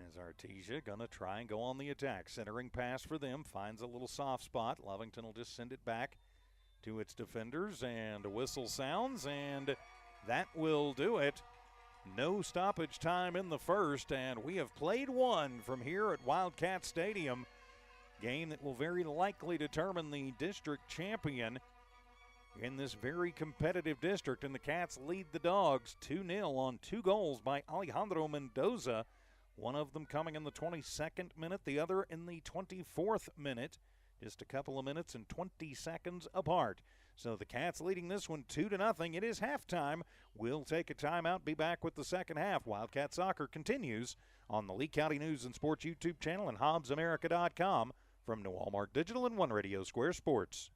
As Artesia going to try and go on the attack. Centering pass for them. Finds a little soft spot. Lovington will just send it back to its defenders. And a whistle sounds. And that will do it. No stoppage time in the first. And we have played one from here at Wildcat Stadium. Game that will very likely determine the district champion in this very competitive district. And the Cats lead the Dogs 2-0 on 2 goals by Alejandro Mendoza. One of them coming in the 22nd minute, the other in the 24th minute. Just a couple of minutes and 20 seconds apart. So the Cats leading this one 2-0. It is halftime. We'll take a timeout, be back with the second half. Wildcat Soccer continues on the Lee County News and Sports YouTube channel and HobbsAmerica.com from New Walmart Digital and One Radio Square Sports.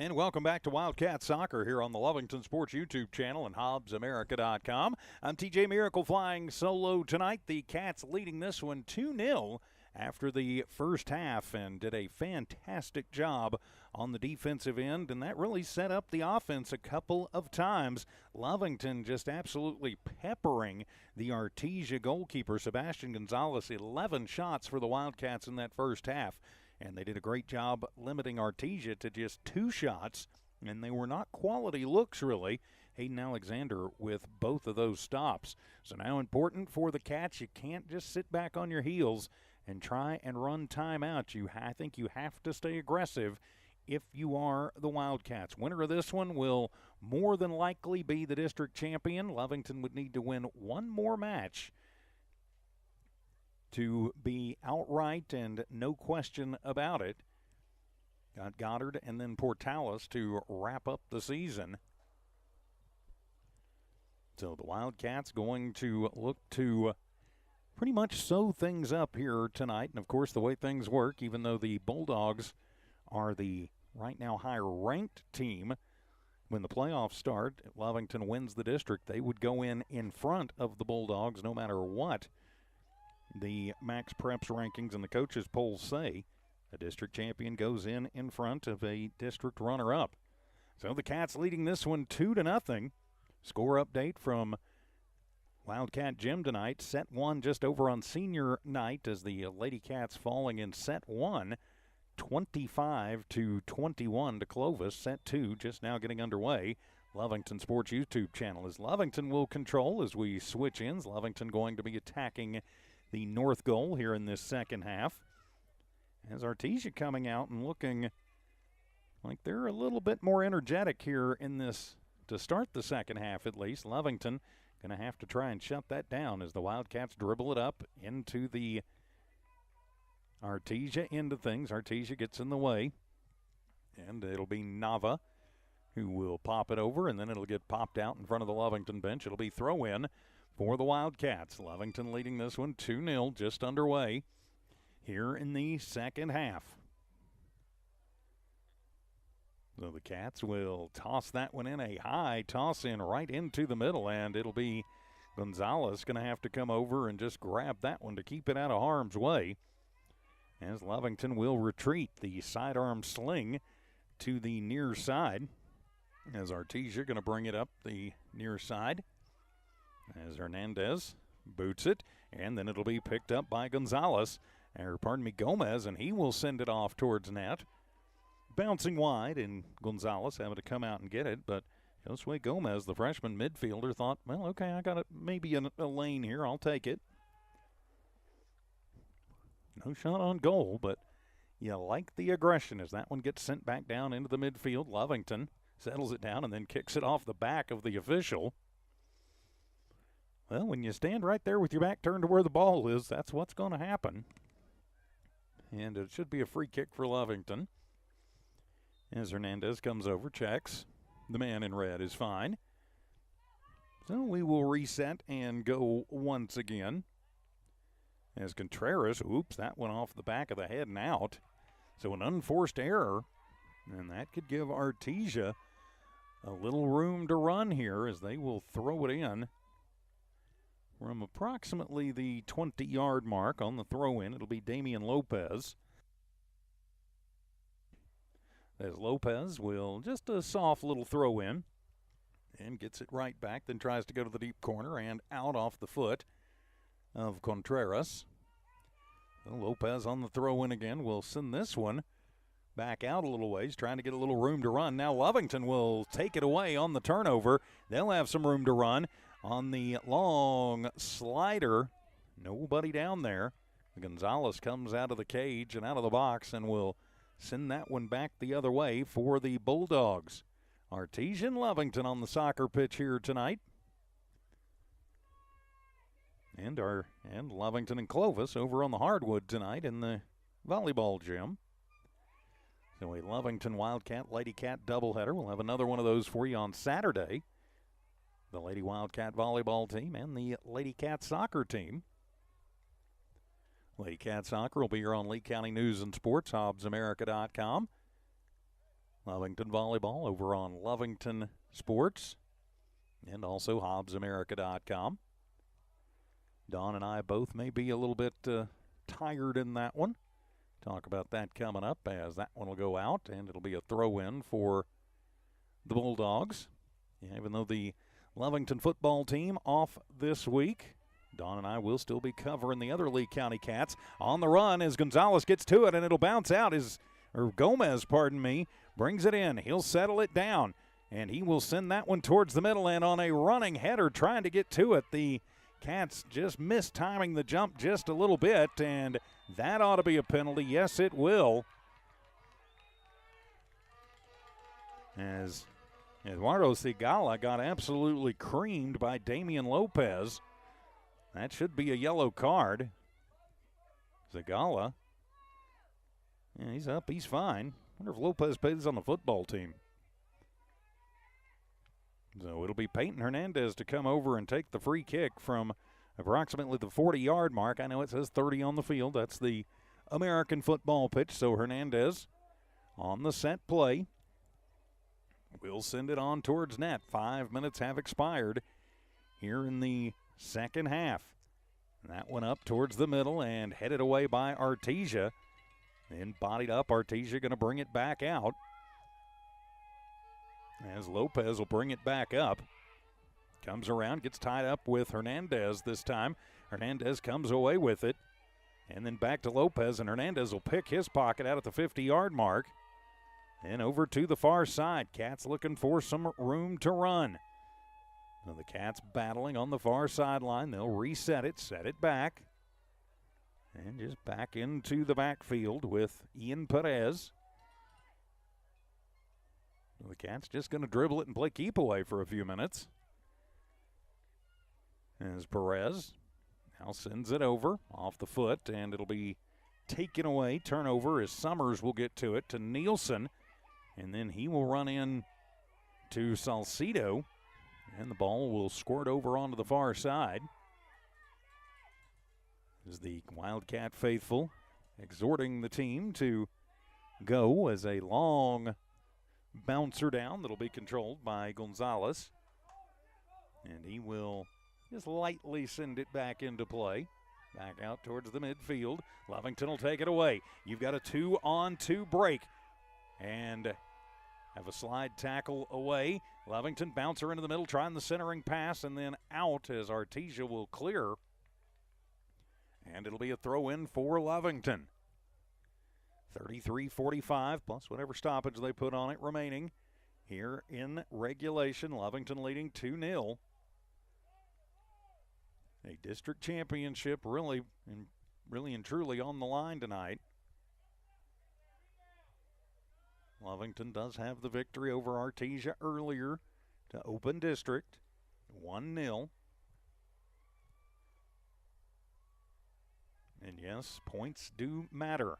And welcome back to Wildcat Soccer here on the Lovington Sports YouTube channel and HobbsAmerica.com. I'm TJ Miracle flying solo tonight. The Cats leading this one 2-0 after the first half and did a fantastic job on the defensive end, and that really set up the offense a couple of times. Lovington just absolutely peppering the Artesia goalkeeper, Sebastian Gonzalez. 11 shots for the Wildcats in that first half. And they did a great job limiting Artesia to just 2 shots, and they were not quality looks, really. Hayden Alexander with both of those stops. So now important for the Cats. You can't just sit back on your heels and try and run timeout. I think you have to stay aggressive if you are the Wildcats. Winner of this one will more than likely be the district champion. Lovington would need to win one more match to be outright, and no question about it. Got Goddard and then Portales to wrap up the season. So the Wildcats going to look to pretty much sew things up here tonight. And, of course, the way things work, even though the Bulldogs are the right now higher-ranked team, when the playoffs start, if Lovington wins the district, they would go in front of the Bulldogs no matter what the Max Preps rankings and the coaches polls say. A district champion goes in front of a district runner-up. So the Cats leading this one 2-0. Score update from Wildcat Gym tonight. Set 1 just over on senior night as the Lady Cats falling in set 1, 25-21 to Clovis. Set 2 just now getting underway. Lovington Sports YouTube channel as Lovington will control as we switch ends. Lovington going to be attacking the north goal here in this second half, as Artesia coming out and looking like they're a little bit more energetic here in this to start the second half at least. Lovington going to have to try and shut that down as the Wildcats dribble it up into the Artesia end of things. Artesia gets in the way, and it'll be Nava who will pop it over, and then it'll get popped out in front of the Lovington bench. It'll be throw-in for the Wildcats. Lovington leading this one 2-0, just underway here in the second half. So the Cats will toss that one in, a high toss in right into the middle, and it'll be Gonzalez going to have to come over and just grab that one to keep it out of harm's way, as Lovington will retreat the sidearm sling to the near side, as Artesia going to bring it up the near side, as Hernandez boots it, and then it'll be picked up by Gomez, and he will send it off towards net. Bouncing wide, and Gonzalez having to come out and get it, but Josue Gomez, the freshman midfielder, thought, well, okay, I got maybe a lane here, I'll take it. No shot on goal, but you like the aggression as that one gets sent back down into the midfield. Lovington settles it down and then kicks it off the back of the official. Well, when you stand right there with your back turned to where the ball is, that's what's going to happen. And it should be a free kick for Lovington. As Hernandez comes over, checks. The man in red is fine. So we will reset and go once again. As Contreras, oops, that went off the back of the head and out. So an unforced error, and that could give Artesia a little room to run here as they will throw it in from approximately the 20-yard mark on the throw-in. It'll be Damian Lopez. As Lopez will just a soft little throw-in and gets it right back, then tries to go to the deep corner and out off the foot of Contreras. So Lopez on the throw-in again will send this one back out a little ways, trying to get a little room to run. Now Lovington will take it away on the turnover. They'll have some room to run on the long slider. Nobody down there. Gonzalez comes out of the cage and out of the box and will send that one back the other way for the Bulldogs. Artesia and Lovington on the soccer pitch here tonight. And Lovington and Clovis over on the hardwood tonight in the volleyball gym. So a Lovington Wildcat Lady Cat doubleheader. We'll have another one of those for you on Saturday. The Lady Wildcat volleyball team and the Lady Cat soccer team. Lady Cat soccer will be here on Lee County News and Sports, HobbsAmerica.com. Lovington Volleyball over on Lovington Sports and also HobbsAmerica.com. Dawn and I both may be a little bit tired in that one. Talk about that coming up as that one will go out, and it'll be a throw-in for the Bulldogs. Yeah, even though the Lovington football team off this week, Dawn and I will still be covering the other Lee County Cats. On the run as Gonzalez gets to it, and it'll bounce out. Gomez, brings it in. He'll settle it down, and he will send that one towards the middle, and on a running header trying to get to it, the Cats just missed timing the jump just a little bit, and that ought to be a penalty. Yes, it will. As Eduardo Sigala got absolutely creamed by Damian Lopez. That should be a yellow card. Sigala. Yeah, he's up. He's fine. Wonder if Lopez plays on the football team. So it'll be Peyton Hernandez to come over and take the free kick from approximately the 40-yard mark. I know it says 30 on the field. That's the American football pitch. So Hernandez on the set play. We'll send it on towards net. 5 minutes have expired here in the second half. That one up towards the middle and headed away by Artesia. Then bodied up, Artesia going to bring it back out. As Lopez will bring it back up. Comes around, gets tied up with Hernandez this time. Hernandez comes away with it. And then back to Lopez, and Hernandez will pick his pocket out at the 50-yard mark. And over to the far side. Cats looking for some room to run. So the Cats battling on the far sideline. They'll reset it, set it back. And just back into the backfield with Ian Perez. So the Cats just going to dribble it and play keep away for a few minutes. As Perez now sends it over off the foot, and it'll be taken away. Turnover as Summers will get to it to Nielsen. And then he will run in to Salcido, and the ball will squirt over onto the far side. As the Wildcat faithful exhorting the team to go as a long bouncer down that'll be controlled by Gonzalez. And he will just lightly send it back into play. Back out towards the midfield. Lovington will take it away. You've got a 2-on-2 break. And have a slide tackle away. Lovington bouncer into the middle, trying the centering pass, and then out as Artesia will clear. And it'll be a throw-in for Lovington. 33-45 plus whatever stoppage they put on it remaining here in regulation. Lovington leading 2-0. A district championship really and truly on the line tonight. Lovington does have the victory over Artesia earlier to open district, 1-0. And yes, points do matter.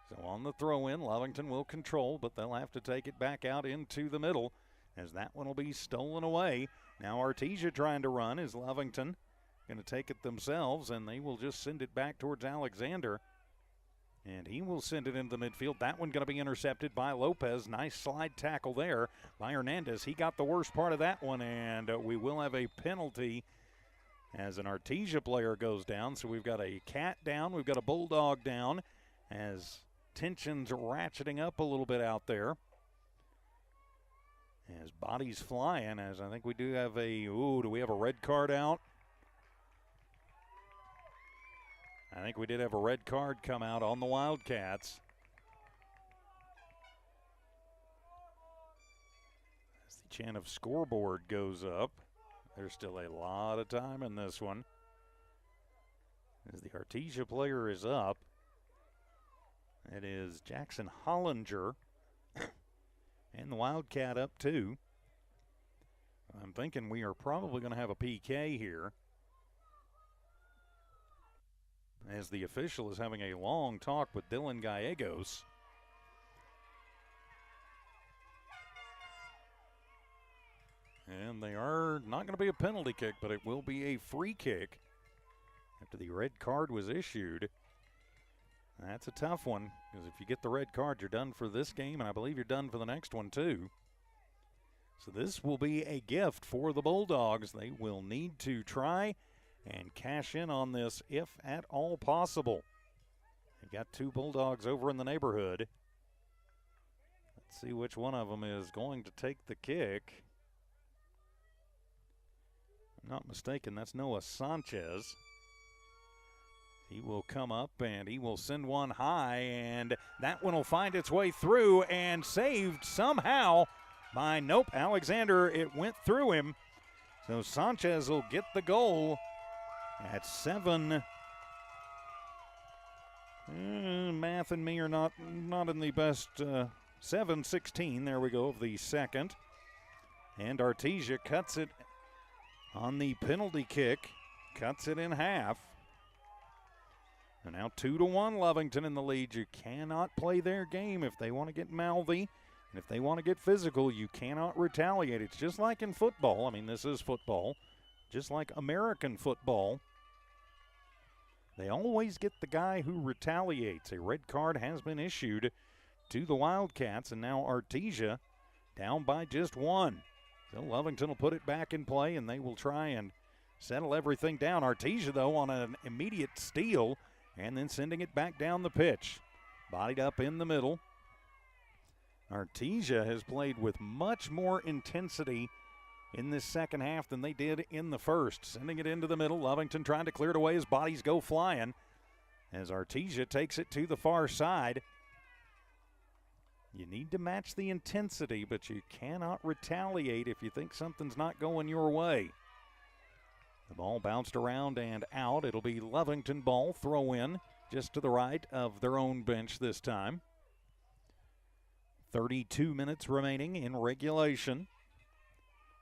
So on the throw-in, Lovington will control, but they'll have to take it back out into the middle as that one will be stolen away. Now Artesia trying to run. Is Lovington going to take it themselves, and they will just send it back towards Alexander. And he will send it into the midfield. That one going to be intercepted by Lopez. Nice slide tackle there by Hernandez. He got the worst part of that one, and we will have a penalty as an Artesia player goes down. So we've got a Cat down. We've got a Bulldog down as tensions ratcheting up a little bit out there. As bodies flying, as I think we do have do we have a red card out? I think we did have a red card come out on the Wildcats. As the chant of scoreboard goes up, there's still a lot of time in this one. As the Artesia player is up, it is Jackson Hollinger and the Wildcat up too. I'm thinking we are probably going to have a PK here, as the official is having a long talk with Dylan Gallegos. And they are not going to be a penalty kick, but it will be a free kick after the red card was issued. That's a tough one, because if you get the red card, you're done for this game, and I believe you're done for the next one too. So this will be a gift for the Bulldogs. They will need to try and cash in on this if at all possible. They've got two Bulldogs over in the neighborhood. Let's see which one of them is going to take the kick. If I'm not mistaken, that's Noah Sanchez. He will come up and he will send one high, and that one will find its way through and saved somehow by, nope, Alexander. It went through him. So Sanchez will get the goal at 7. Math and me are not in the best. 7-16, there we go, of the second. And Artesia cuts it on the penalty kick, cuts it in half. And now 2-1 Lovington in the lead. You cannot play their game if they want to get mouthy. And if they want to get physical, you cannot retaliate. It's just like in football. I mean, this is football. Just like American football. They always get the guy who retaliates. A red card has been issued to the Wildcats, and now Artesia down by just 1. So Lovington will put it back in play, and they will try and settle everything down. Artesia, though, on an immediate steal, and then sending it back down the pitch. Bodied up in the middle. Artesia has played with much more intensity in this second half than they did in the first. Sending it into the middle. Lovington trying to clear it away as bodies go flying. As Artesia takes it to the far side. You need to match the intensity, but you cannot retaliate if you think something's not going your way. The ball bounced around and out. It'll be Lovington ball, throw in just to the right of their own bench this time. 32 minutes remaining in regulation.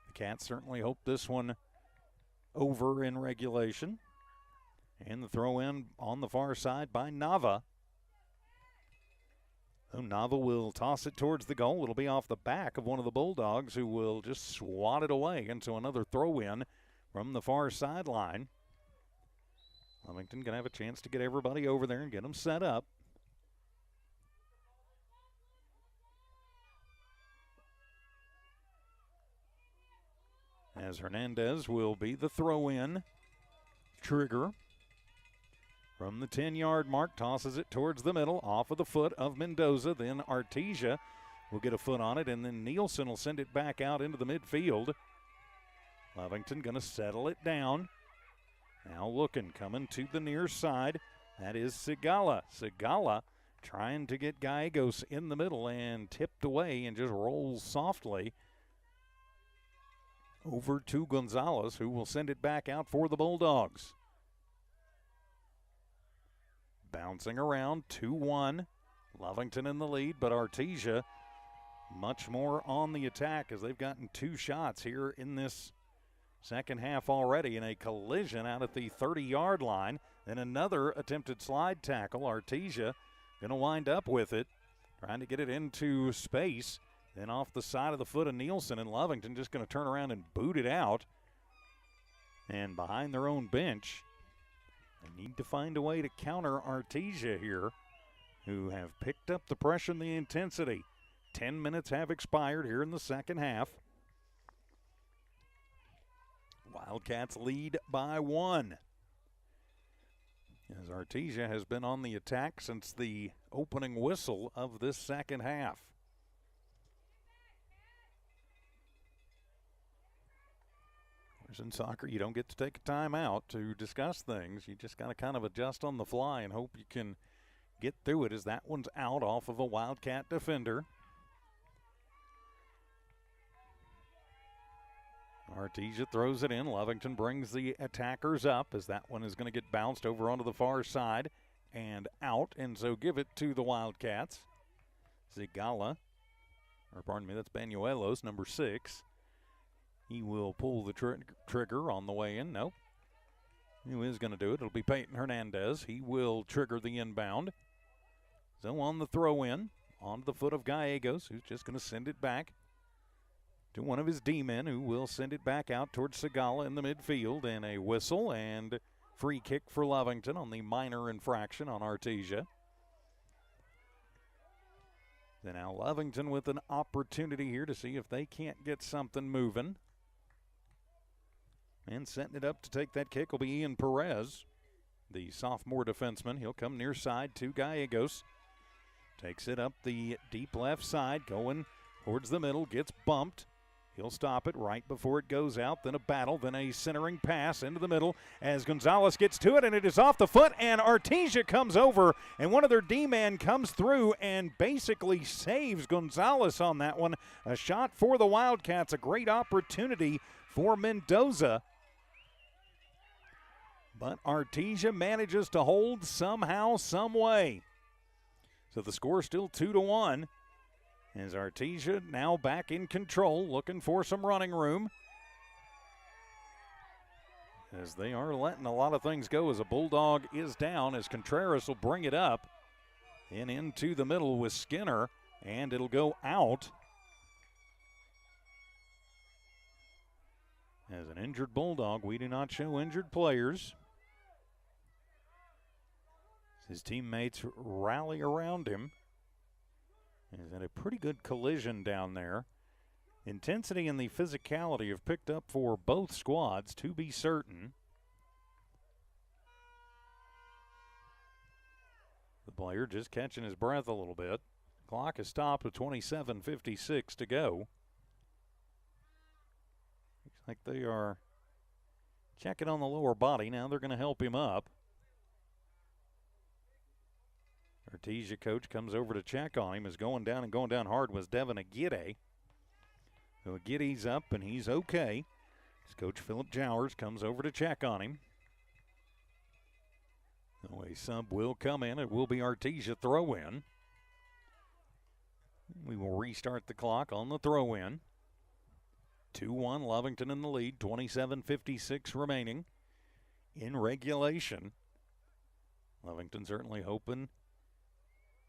The Cats certainly hope this one over in regulation. And the throw in on the far side by Nava. So Nava will toss it towards the goal. It'll be off the back of one of the Bulldogs, who will just swat it away into another throw in from the far sideline. Lovington going to have a chance to get everybody over there and get them set up. As Hernandez will be the throw-in trigger. From the 10-yard mark, tosses it towards the middle, off of the foot of Mendoza. Then Artesia will get a foot on it, and then Nielsen will send it back out into the midfield. Lovington going to settle it down. Now looking, coming to the near side. That is Sigala. Sigala trying to get Gallegos in the middle and tipped away and just rolls softly over to Gonzalez, who will send it back out for the Bulldogs. Bouncing around, 2-1. Lovington in the lead, but Artesia much more on the attack as they've gotten 2 shots here in this second half already, in a collision out at the 30-yard line. Then another attempted slide tackle. Artesia going to wind up with it, trying to get it into space. Then off the side of the foot of Nielsen, and Lovington just going to turn around and boot it out. And behind their own bench, they need to find a way to counter Artesia here, who have picked up the pressure and the intensity. 10 minutes have expired here in the second half. Wildcats lead by 1. As Artesia has been on the attack since the opening whistle of this second half. In soccer, you don't get to take a timeout to discuss things. You just got to kind of adjust on the fly and hope you can get through it, as that one's out off of a Wildcat defender. Artesia throws it in. Lovington brings the attackers up, as that one is going to get bounced over onto the far side and out, and so give it to the Wildcats. Zigala, or pardon me, that's Banuelos, number 6. He will pull the trigger on the way in. Nope. Who is going to do it? It'll be Peyton Hernandez. He will trigger the inbound. So on the throw-in, onto the foot of Gallegos, who's just going to send it back to one of his D-men, who will send it back out towards Sigala in the midfield. And a whistle and free kick for Lovington on the minor infraction on Artesia. So now Lovington with an opportunity here to see if they can't get something moving. And setting it up to take that kick will be Ian Perez, the sophomore defenseman. He'll come near side to Gallegos. Takes it up the deep left side, going towards the middle, gets bumped. He'll stop it right before it goes out. Then a battle, then a centering pass into the middle as Gonzalez gets to it, and it is off the foot, and Artesia comes over, and one of their D-men comes through and basically saves Gonzalez on that one. A shot for the Wildcats, a great opportunity for Mendoza. But Artesia manages to hold somehow, some way. So the score still 2-1. As Artesia now back in control, looking for some running room. As they are letting a lot of things go as a Bulldog is down, as Contreras will bring it up and into the middle with Skinner, and it'll go out. As an injured Bulldog, we do not show injured players. His teammates rally around him. He's had a pretty good collision down there. Intensity and the physicality have picked up for both squads, to be certain. The player just catching his breath a little bit. Clock is stopped with 27:56 to go. Looks like they are checking on the lower body. Now they're going to help him up. Artesia coach comes over to check on him. Is going down hard was Devin Aguirre. So Aguirre's up and he's okay. As Coach Philip Jowers comes over to check on him. So a sub will come in. It will be Artesia throw in. We will restart the clock on the throw in. 2-1 Lovington in the lead. 27:56 remaining in regulation. Lovington certainly hoping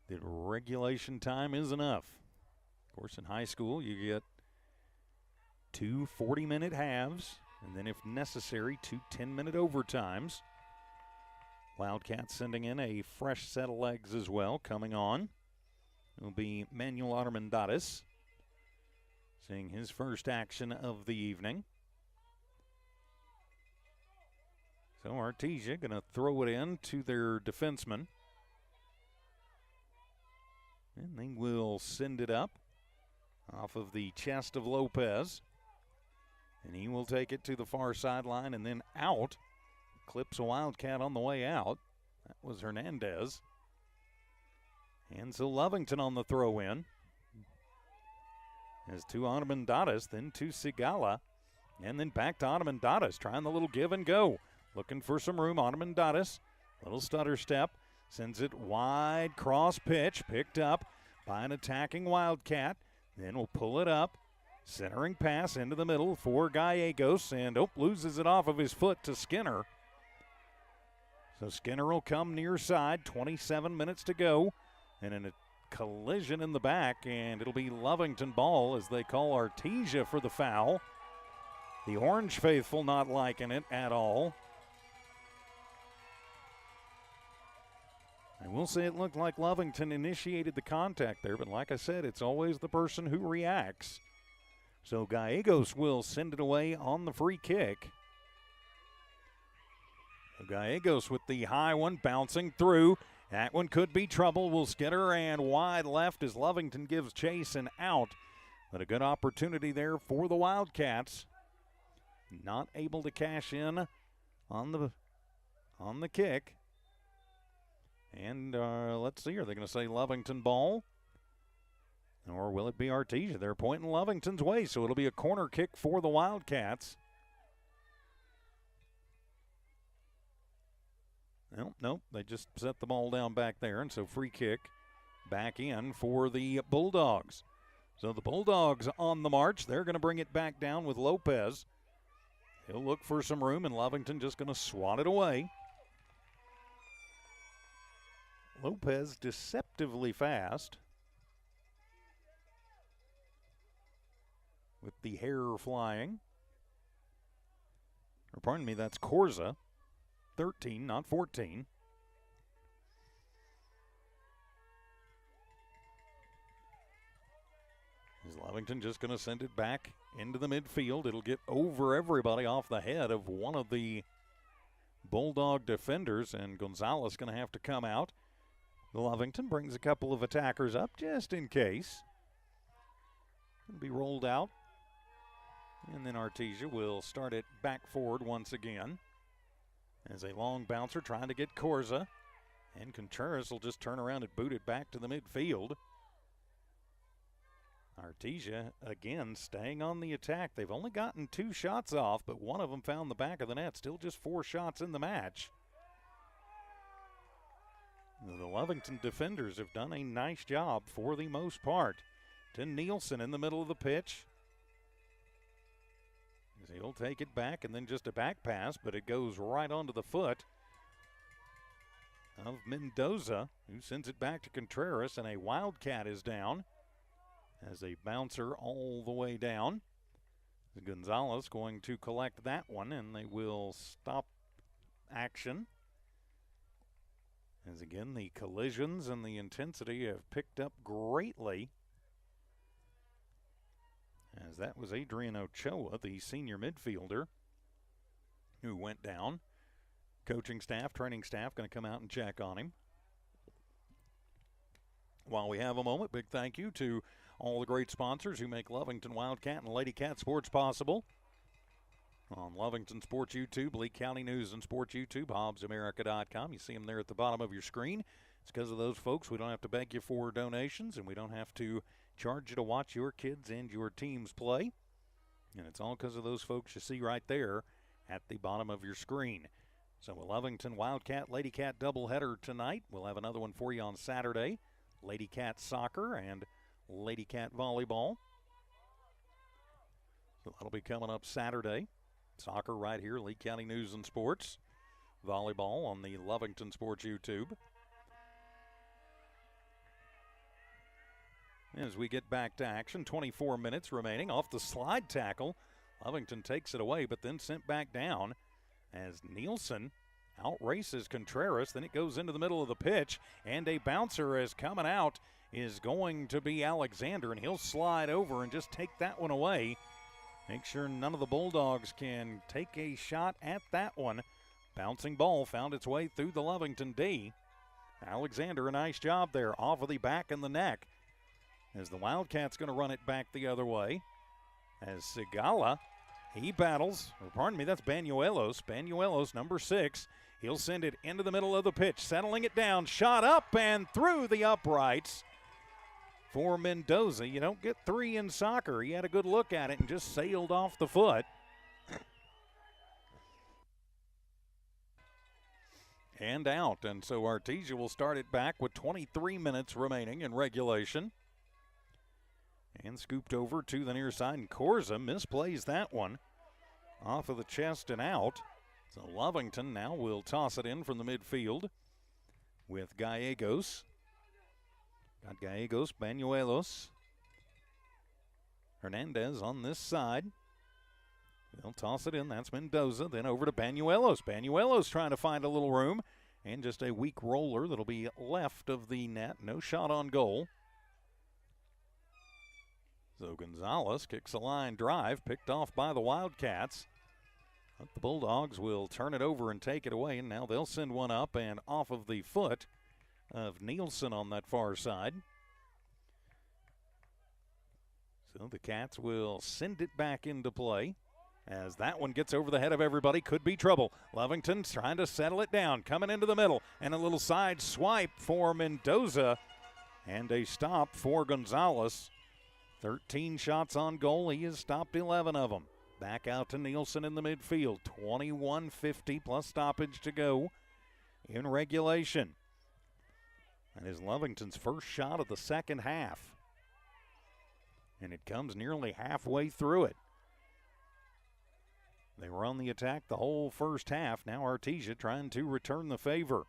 that regulation time is enough. Of course, in high school, you get 2 40-minute halves, and then if necessary, 2 10-minute overtimes. Wildcats sending in a fresh set of legs as well. Coming on will be Manuel Armendariz, seeing his first action of the evening. So Artesia going to throw it in to their defenseman. And they will send it up off of the chest of Lopez. And he will take it to the far sideline and then out. Clips a Wildcat on the way out. That was Hernandez. And so Lovington on the throw in. As to Armendariz, then to Sigala. And then back to Armendariz, trying the little give and go. Looking for some room. Armendariz, little stutter step. Sends it wide, cross pitch, picked up by an attacking Wildcat. Then will pull it up. Centering pass into the middle for Gallegos, and loses it off of his foot to Skinner. So Skinner will come near side, 27 minutes to go. And in a collision in the back, and it'll be Lovington ball as they call Artesia for the foul. The Orange faithful not liking it at all. I will say it looked like Lovington initiated the contact there, but like I said, it's always the person who reacts. So Gallegos will send it away on the free kick. Gallegos with the high one bouncing through. That one could be trouble. Will Skinner, and wide left as Lovington gives chase and out. But a good opportunity there for the Wildcats. Not able to cash in on the kick. And let's see, are they going to say Lovington ball? Or will it be Artesia? They're pointing Lovington's way, so it'll be a corner kick for the Wildcats. Nope, they just set the ball down back there, and so free kick back in for the Bulldogs. So the Bulldogs on the march. They're going to bring it back down with Lopez. He'll look for some room, and Lovington just going to swat it away. Lopez deceptively fast with the hair flying. Or pardon me, that's Corza. 13, not 14. Is Lovington just going to send it back into the midfield? It'll get over everybody off the head of one of the Bulldog defenders, and Gonzalez going to have to come out. Lovington brings a couple of attackers up just in case. Going to be rolled out. And then Artesia will start it back forward once again. As a long bouncer trying to get Corza. And Contreras will just turn around and boot it back to the midfield. Artesia, again, staying on the attack. They've only gotten 2 shots off, but one of them found the back of the net. Still just 4 shots in the match. The Lovington defenders have done a nice job for the most part. To Nielsen in the middle of the pitch. He'll take it back, and then just a back pass, but it goes right onto the foot of Mendoza, who sends it back to Contreras, and a Wildcat is down as a bouncer all the way down. Gonzalez going to collect that one, and they will stop action. As again, the collisions and the intensity have picked up greatly. As that was Adrian Ochoa, the senior midfielder, who went down. Coaching staff, training staff going to come out and check on him. While we have a moment, big thank you to all the great sponsors who make Lovington Wildcat and Lady Cat Sports possible. On Lovington Sports YouTube, Lee County News and Sports YouTube, HobbsAmerica.com. You see them there at the bottom of your screen. It's because of those folks we don't have to beg you for donations, and we don't have to charge you to watch your kids and your teams play. And it's all because of those folks you see right there at the bottom of your screen. So a Lovington Wildcat, Lady Cat doubleheader tonight. We'll have another one for you on Saturday. Lady Cat soccer and Lady Cat volleyball. So that'll be coming up Saturday. Soccer right here, Lee County News and Sports. Volleyball on the Lovington Sports YouTube. As we get back to action, 24 minutes remaining. Off the slide tackle, Lovington takes it away, but then sent back down as Nielsen outraces Contreras. Then it goes into the middle of the pitch, and a bouncer is coming out is going to be Alexander, and he'll slide over and just take that one away. Make sure none of the Bulldogs can take a shot at that one. Bouncing ball found its way through the Lovington D. Alexander, a nice job there, off of the back and the neck. As the Wildcat's going to run it back the other way. As Sigala, he battles, or pardon me, that's Banuelos. Banuelos, number 6. He'll send it into the middle of the pitch, settling it down, shot up and through the uprights for Mendoza. You don't get 3 in soccer. He had a good look at it and just sailed off the foot. And out, and so Artesia will start it back with 23 minutes remaining in regulation. And scooped over to the near side, and Corza misplays that one off of the chest and out. So Lovington now will toss it in from the midfield with Gallegos. Got Gallegos, Banuelos, Hernandez on this side. They'll toss it in. That's Mendoza. Then over to Banuelos. Banuelos trying to find a little room, and just a weak roller that'll be left of the net. No shot on goal. So Gonzalez kicks a line drive, picked off by the Wildcats. But the Bulldogs will turn it over and take it away, and now they'll send one up and off of the foot of Nielsen on that far side. So the Cats will send it back into play. As that one gets over the head of everybody, could be trouble. Lovington trying to settle it down, coming into the middle, and a little side swipe for Mendoza, and a stop for Gonzalez. 13 shots on goal. He has stopped 11 of them. Back out to Nielsen in the midfield. 21:50 plus stoppage to go in regulation. That is Lovington's first shot of the second half. And it comes nearly halfway through it. They were on the attack the whole first half. Now Artesia trying to return the favor.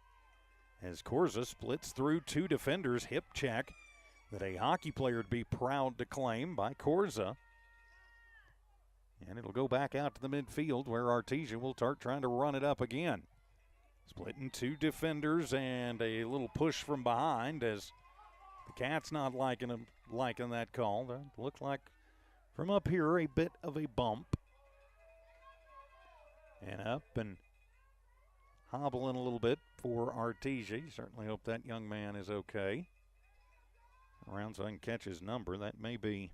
As Corza splits through 2 defenders, hip check that a hockey player would be proud to claim by Corza. And it'll go back out to the midfield where Artesia will start trying to run it up again. Splitting 2 defenders and a little push from behind as The Cats not liking that call. That looked like from up here a bit of a bump. And up and hobbling a little bit for Artesia. You certainly hope that young man is okay. Around so I can catch his number. That may be,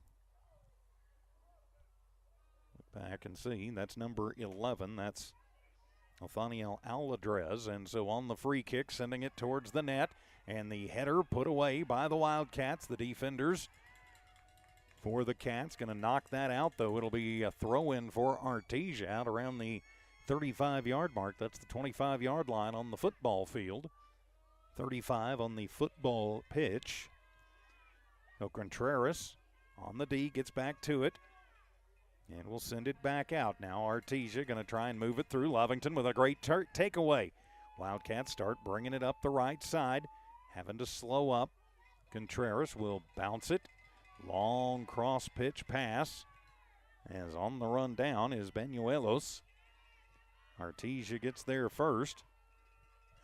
look back and see, that's number 11. That's Nathaniel Aladrez. And so on the free kick, sending it towards the net. And the header put away by the Wildcats. The defenders for the Cats going to knock that out, though. It'll be a throw-in for Artesia out around the 35-yard mark. That's the 25-yard line on the football field. 35 on the football pitch. So Contreras on the D gets back to it. And we'll send it back out. Now Artesia going to try and move it through. Lovington with a great takeaway. Wildcats start bringing it up the right side. Having to slow up. Contreras will bounce it. Long cross pitch pass. As on the run down is Banuelos. Artesia gets there first.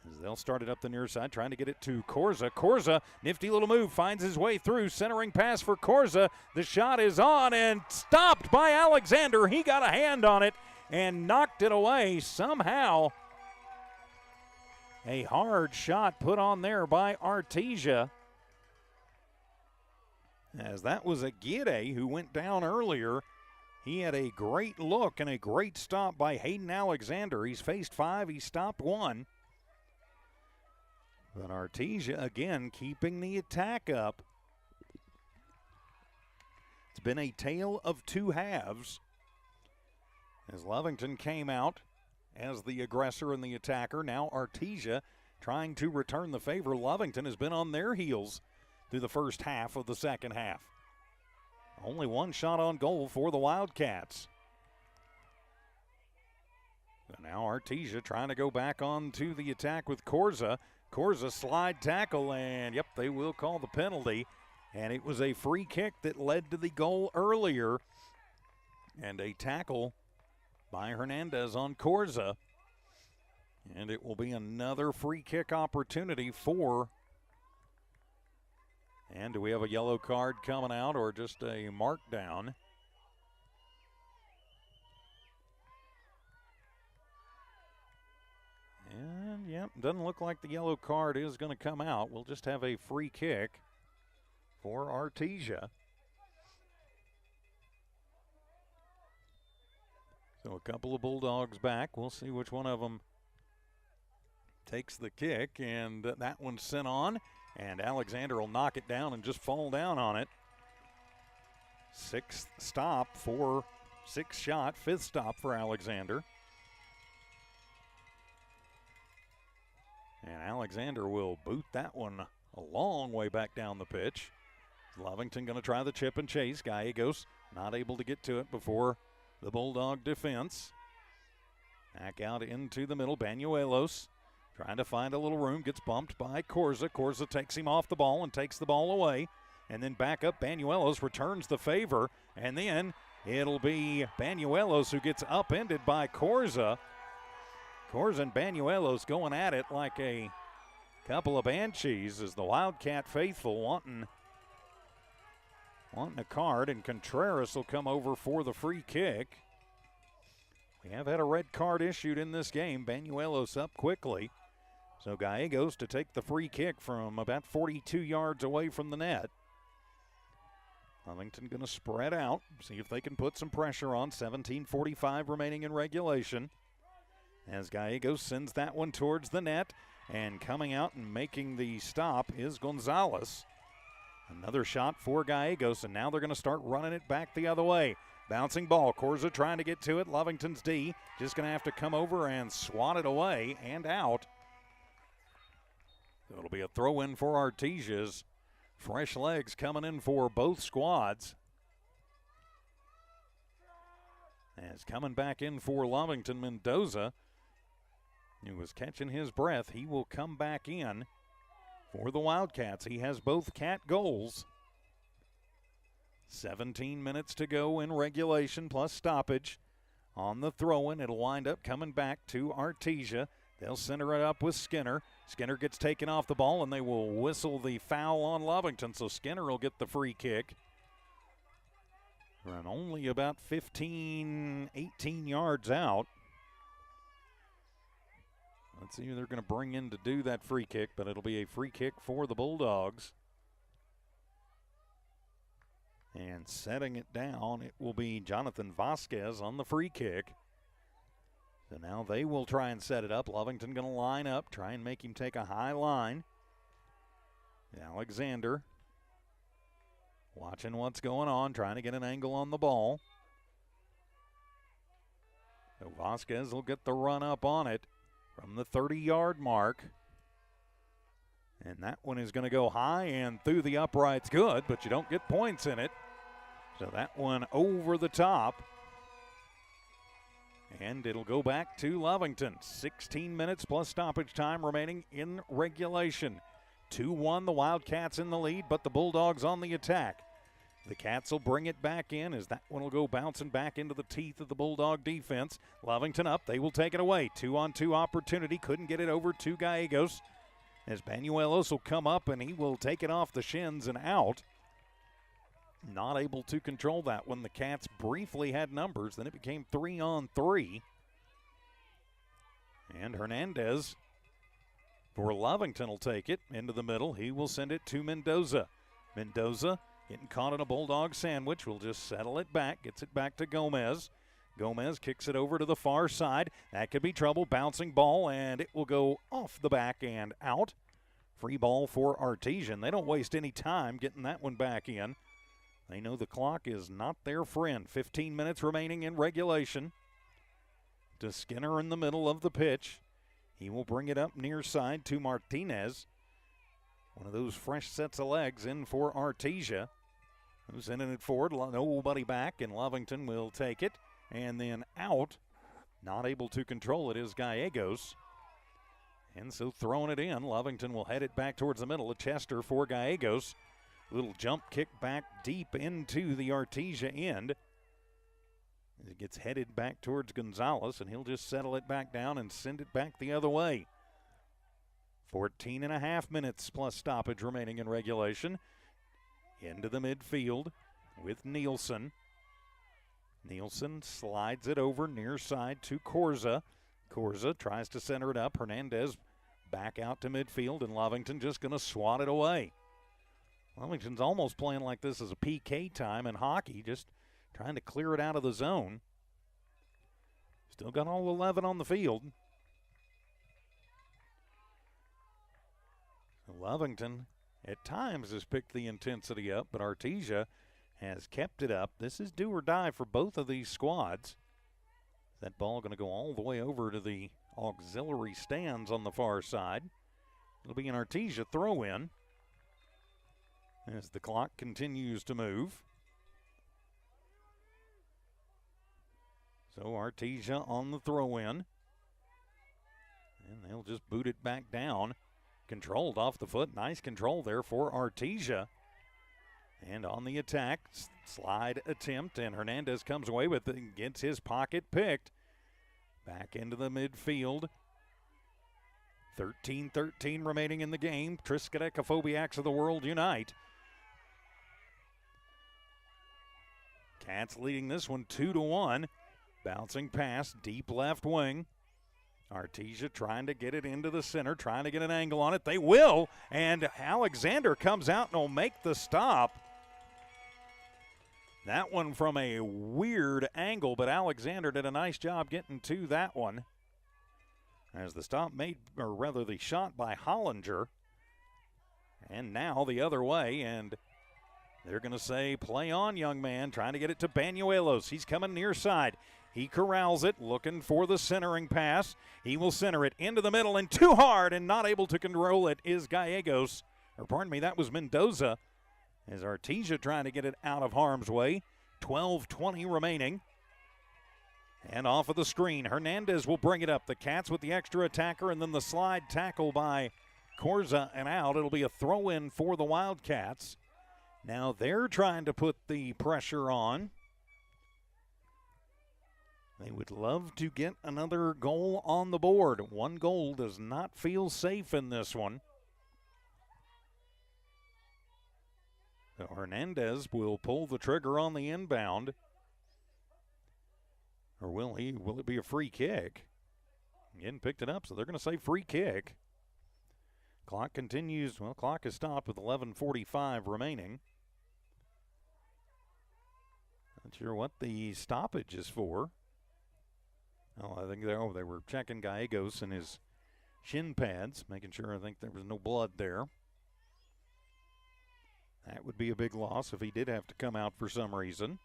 As they'll start it up the near side, trying to get it to Corza. Corza, nifty little move, finds his way through. Centering pass for Corza. The shot is on and stopped by Alexander. He got a hand on it and knocked it away somehow. A hard shot put on there by Artesia. As that was Aguirre who went down earlier. He had a great look and a great stop by Hayden Alexander. He's faced 5, he stopped 1. But Artesia, again, keeping the attack up. It's been a tale of two halves. As Lovington came out as the aggressor and the attacker, now Artesia trying to return the favor. Lovington has been on their heels through the first half of the second half. Only one shot on goal for the Wildcats. But now Artesia trying to go back on to the attack with Corza. Corza slide tackle, and yep, they will call the penalty. And it was a free kick that led to the goal earlier. And a tackle by Hernandez on Corza. And it will be another free kick opportunity for. And do we have a yellow card coming out or just a markdown? And, yep, doesn't look like the yellow card is going to come out. We'll just have a free kick for Artesia. So a couple of Bulldogs back. We'll see which one of them takes the kick. And that one's sent on. And Alexander will knock it down and just fall down on it. Fifth stop for Alexander. And Alexander will boot that one a long way back down the pitch. Lovington going to try the chip and chase. Gallegos not able to get to it before the Bulldog defense. Back out into the middle. Banuelos trying to find a little room. Gets bumped by Corza. Corza takes him off the ball and takes the ball away. And then back up. Banuelos returns the favor. And then it'll be Banuelos who gets upended by Corza. Corza and Banuelos going at it like a couple of banshees as the Wildcat faithful wanting a card, and Contreras will come over for the free kick. We have had a red card issued in this game. Banuelos up quickly. So Gallegos to take the free kick from about 42 yards away from the net. Lovington going to spread out, see if they can put some pressure on. 17:45 remaining in regulation. As Gallegos sends that one towards the net, and coming out and making the stop is Gonzalez. Another shot for Gallegos, and now they're going to start running it back the other way. Bouncing ball, Corza trying to get to it. Lovington's D just going to have to come over and swat it away and out. So it'll be a throw-in for Artesia's. Fresh legs coming in for both squads. As coming back in for Lovington, Mendoza, who was catching his breath, he will come back in for the Wildcats. He has both Cat goals. 17 minutes to go in regulation plus stoppage. On the throw-in, it'll wind up coming back to Artesia. They'll center it up with Skinner. Skinner gets taken off the ball, and they will whistle the foul on Lovington, so Skinner will get the free kick. Run only about 15, 18 yards out. Let's see who they're going to bring in to do that free kick, but it'll be a free kick for the Bulldogs. And setting it down, it will be Jonathan Vasquez on the free kick. So now they will try and set it up. Lovington going to line up, try and make him take a high line. Alexander watching what's going on, trying to get an angle on the ball. So Vasquez will get the run up on it from the 30-yard mark. And that one is going to go high and through the uprights good, but you don't get points in it. So that one over the top. And it'll go back to Lovington. 16 minutes plus stoppage time remaining in regulation. 2-1, the Wildcats in the lead, but the Bulldogs on the attack. The Cats will bring it back in as that one will go bouncing back into the teeth of the Bulldog defense. Lovington up, they will take it away. 2-on-2 opportunity, couldn't get it over to Gallegos. As Banuelos will come up and he will take it off the shins and out. Not able to control that when the Cats briefly had numbers. Then it became 3-on-3. And Hernandez for Lovington will take it into the middle. He will send it to Mendoza. Mendoza getting caught in a Bulldog sandwich. Will just settle it back. Gets it back to Gomez. Gomez kicks it over to the far side. That could be trouble. Bouncing ball, and it will go off the back and out. Free ball for Artesia. They don't waste any time getting that one back in. They know the clock is not their friend. 15 minutes remaining in regulation. To Skinner in the middle of the pitch. He will bring it up near side to Martinez. One of those fresh sets of legs in for Artesia. Who's sending it forward. Nobody back, and Lovington will take it. And then out. Not able to control it is Gallegos. And so throwing it in, Lovington will head it back towards the middle of Chester for Gallegos. Little jump kick back deep into the Artesia end. It gets headed back towards Gonzalez, and he'll just settle it back down and send it back the other way. 14 and a half minutes plus stoppage remaining in regulation. Into the midfield with Nielsen. Nielsen slides it over near side to Corza. Corza tries to center it up. Hernandez back out to midfield, and Lovington just going to swat it away. Lovington's almost playing like this is a PK time in hockey, just trying to clear it out of the zone. Still got all 11 on the field. Lovington at times has picked the intensity up, but Artesia has kept it up. This is do or die for both of these squads. That ball going to go all the way over to the auxiliary stands on the far side. It'll be an Artesia throw-in as the clock continues to move. So Artesia on the throw-in. And they'll just boot it back down. Controlled off the foot. Nice control there for Artesia. And on the attack, slide attempt, and Hernandez comes away with it and gets his pocket picked. Back into the midfield. 13-13 remaining in the game. Triskaidekaphobiacs of the world unite. Cats leading this one 2-1. Bouncing pass, deep left wing. Artesia trying to get it into the center, trying to get an angle on it. They will, and Alexander comes out and will make the stop. That one from a weird angle, but Alexander did a nice job getting to that one. As the stop made, or rather the shot by Hollinger. And now the other way, and they're going to say, play on, young man, trying to get it to Banuelos. He's coming near side. He corrals it, looking for the centering pass. He will center it into the middle, and too hard, and not able to control it is Gallegos. Or pardon me, that was Mendoza. As Artesia trying to get it out of harm's way. 12:20 remaining. And off of the screen, Hernandez will bring it up. The Cats with the extra attacker, and then the slide tackle by Corza and out. It'll be a throw-in for the Wildcats. Now they're trying to put the pressure on. They would love to get another goal on the board. One goal does not feel safe in this one. So Hernandez will pull the trigger on the inbound. Or will he? Will it be a free kick? Again, picked it up, so they're going to say free kick. Clock continues. Well, clock is stopped with 11:45 remaining. Not sure what the stoppage is for. Oh, I think they were checking Gallegos and his shin pads, making sure I think there was no blood there. That would be a big loss if he did have to come out for some reason.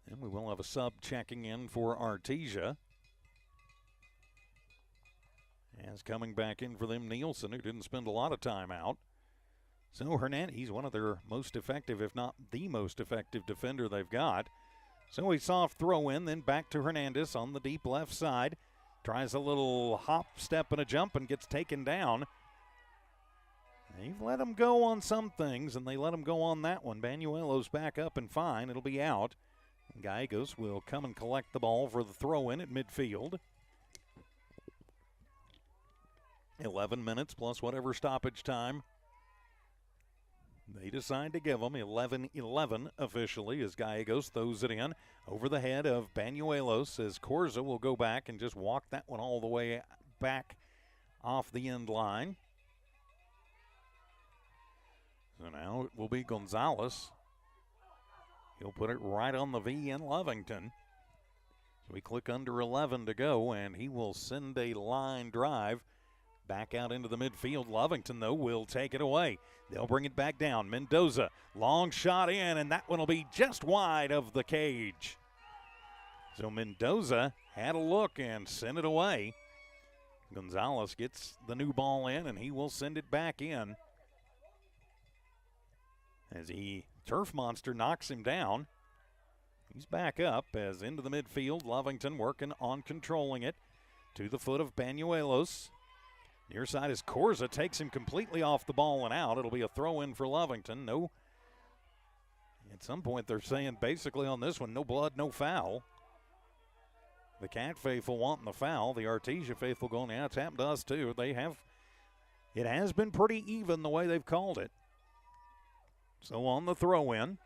And we will have a sub checking in for Artesia. As coming back in for them, Nielsen, who didn't spend a lot of time out. So Hernandez, he's one of their most effective, if not the most effective defender they've got. So a soft throw in, then back to Hernandez on the deep left side. Tries a little hop, step, and a jump and gets taken down. They've let him go on some things, and they let him go on that one. Banuelos back up and fine. It'll be out. Gallegos will come and collect the ball for the throw-in at midfield. 11 minutes plus whatever stoppage time they decide to give them. 11-11 officially as Gallegos throws it in over the head of Banuelos as Corza will go back and just walk that one all the way back off the end line. So now it will be Gonzalez. He'll put it right on the V in Lovington. So we click under 11 to go, and he will send a line drive back out into the midfield. Lovington, though, will take it away. They'll bring it back down. Mendoza, long shot in, and that one will be just wide of the cage. So Mendoza had a look and sent it away. Gonzalez gets the new ball in, and he will send it back in. As he Turf Monster knocks him down. He's back up as into the midfield. Lovington working on controlling it to the foot of Banuelos. Near side is Corza, takes him completely off the ball and out. It'll be a throw in for Lovington. No. At some point they're saying basically on this one, no blood, no foul. The Cat faithful wanting the foul. The Artesia faithful going, yeah, it's happened to us too. It has been pretty even the way they've called it. So on the throw-in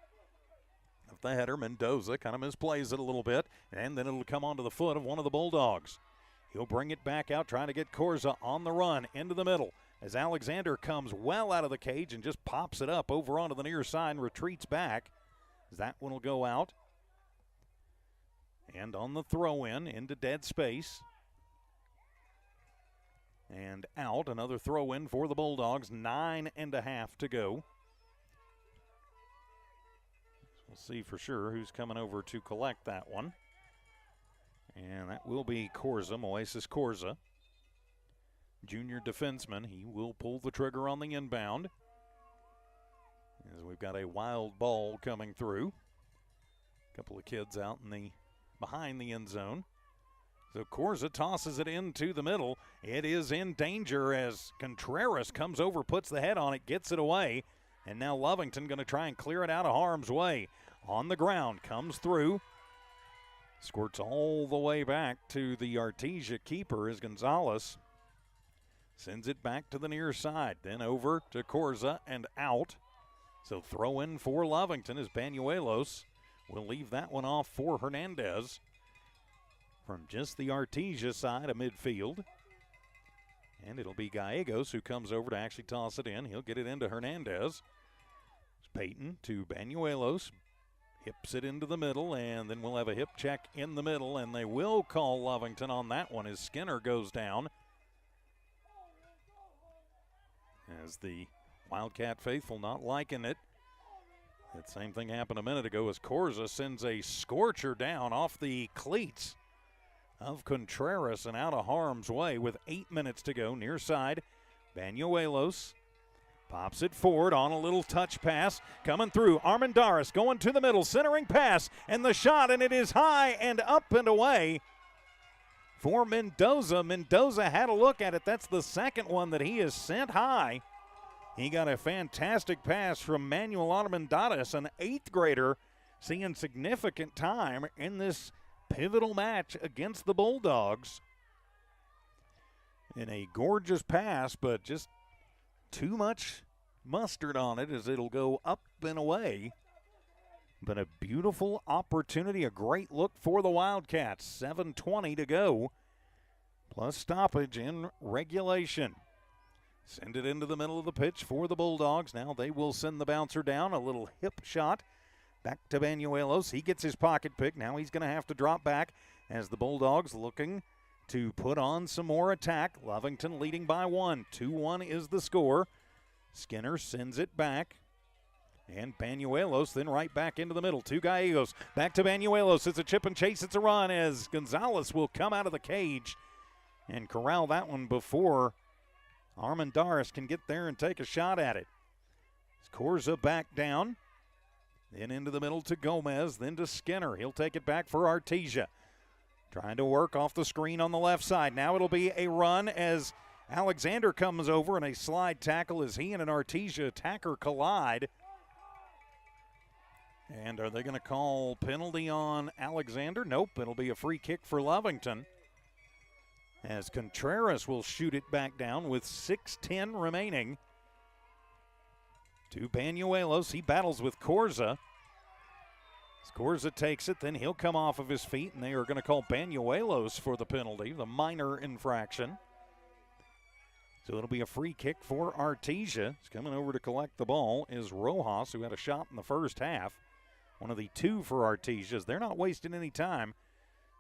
of the header, Mendoza kind of misplays it a little bit, and then it'll come onto the foot of one of the Bulldogs. He'll bring it back out, trying to get Corza on the run into the middle as Alexander comes well out of the cage and just pops it up over onto the near side and retreats back. That one will go out. And on the throw-in into dead space. And out, another throw-in for the Bulldogs, 9.5 to go. We'll see for sure who's coming over to collect that one. And that will be Corza, Moises Corza. Junior defenseman. He will pull the trigger on the inbound. As we've got a wild ball coming through. A couple of kids out behind the end zone. So Corza tosses it into the middle. It is in danger as Contreras comes over, puts the head on it, gets it away. And now Lovington going to try and clear it out of harm's way. On the ground, comes through. Squirts all the way back to the Artesia keeper as Gonzalez sends it back to the near side. Then over to Corza and out. So throw in for Lovington as Banuelos will leave that one off for Hernandez from just the Artesia side of midfield. And it'll be Gallegos who comes over to actually toss it in. He'll get it into Hernandez. It's Peyton to Banuelos. Hips it into the middle, and then we'll have a hip check in the middle, and they will call Lovington on that one as Skinner goes down. As the Wildcat faithful not liking it. That same thing happened a minute ago as Corza sends a scorcher down off the cleats of Contreras and out of harm's way with 8 minutes to go. Near side, Banuelos pops it forward on a little touch pass. Coming through, Armendariz going to the middle, centering pass, and the shot, and it is high and up and away for Mendoza. Mendoza had a look at it. That's the second one that he has sent high. He got a fantastic pass from Manuel Armendariz, an 8th grader seeing significant time in this pivotal match against the Bulldogs. In a gorgeous pass, but just too much mustard on it as it'll go up and away. But a beautiful opportunity, a great look for the Wildcats. 7:20 to go, plus stoppage in regulation. Send it into the middle of the pitch for the Bulldogs. Now they will send the bouncer down. A little hip shot back to Banuelos. He gets his pocket pick. Now he's going to have to drop back as the Bulldogs looking to put on some more attack. Lovington leading by 1. 2-1 is the score. Skinner sends it back. And Banuelos then right back into the middle. 2 Gallegos. Back to Banuelos. It's a chip and chase. It's a run as Gonzalez will come out of the cage and corral that one before Armendariz can get there and take a shot at it. Corza back down. Then into the middle to Gomez. Then to Skinner. He'll take it back for Artesia. Trying to work off the screen on the left side. Now it'll be a run as Alexander comes over and a slide tackle as he and an Artesia attacker collide. And are they going to call penalty on Alexander? Nope, it'll be a free kick for Lovington. As Contreras will shoot it back down with 6:10 remaining. To Banuelos, he battles with Corza. As Corza takes it, then he'll come off of his feet, and they are going to call Banuelos for the penalty, the minor infraction. So it'll be a free kick for Artesia. He's coming over to collect the ball is Rojas, who had a shot in the first half. One of the 2 for Artesia's. They're not wasting any time.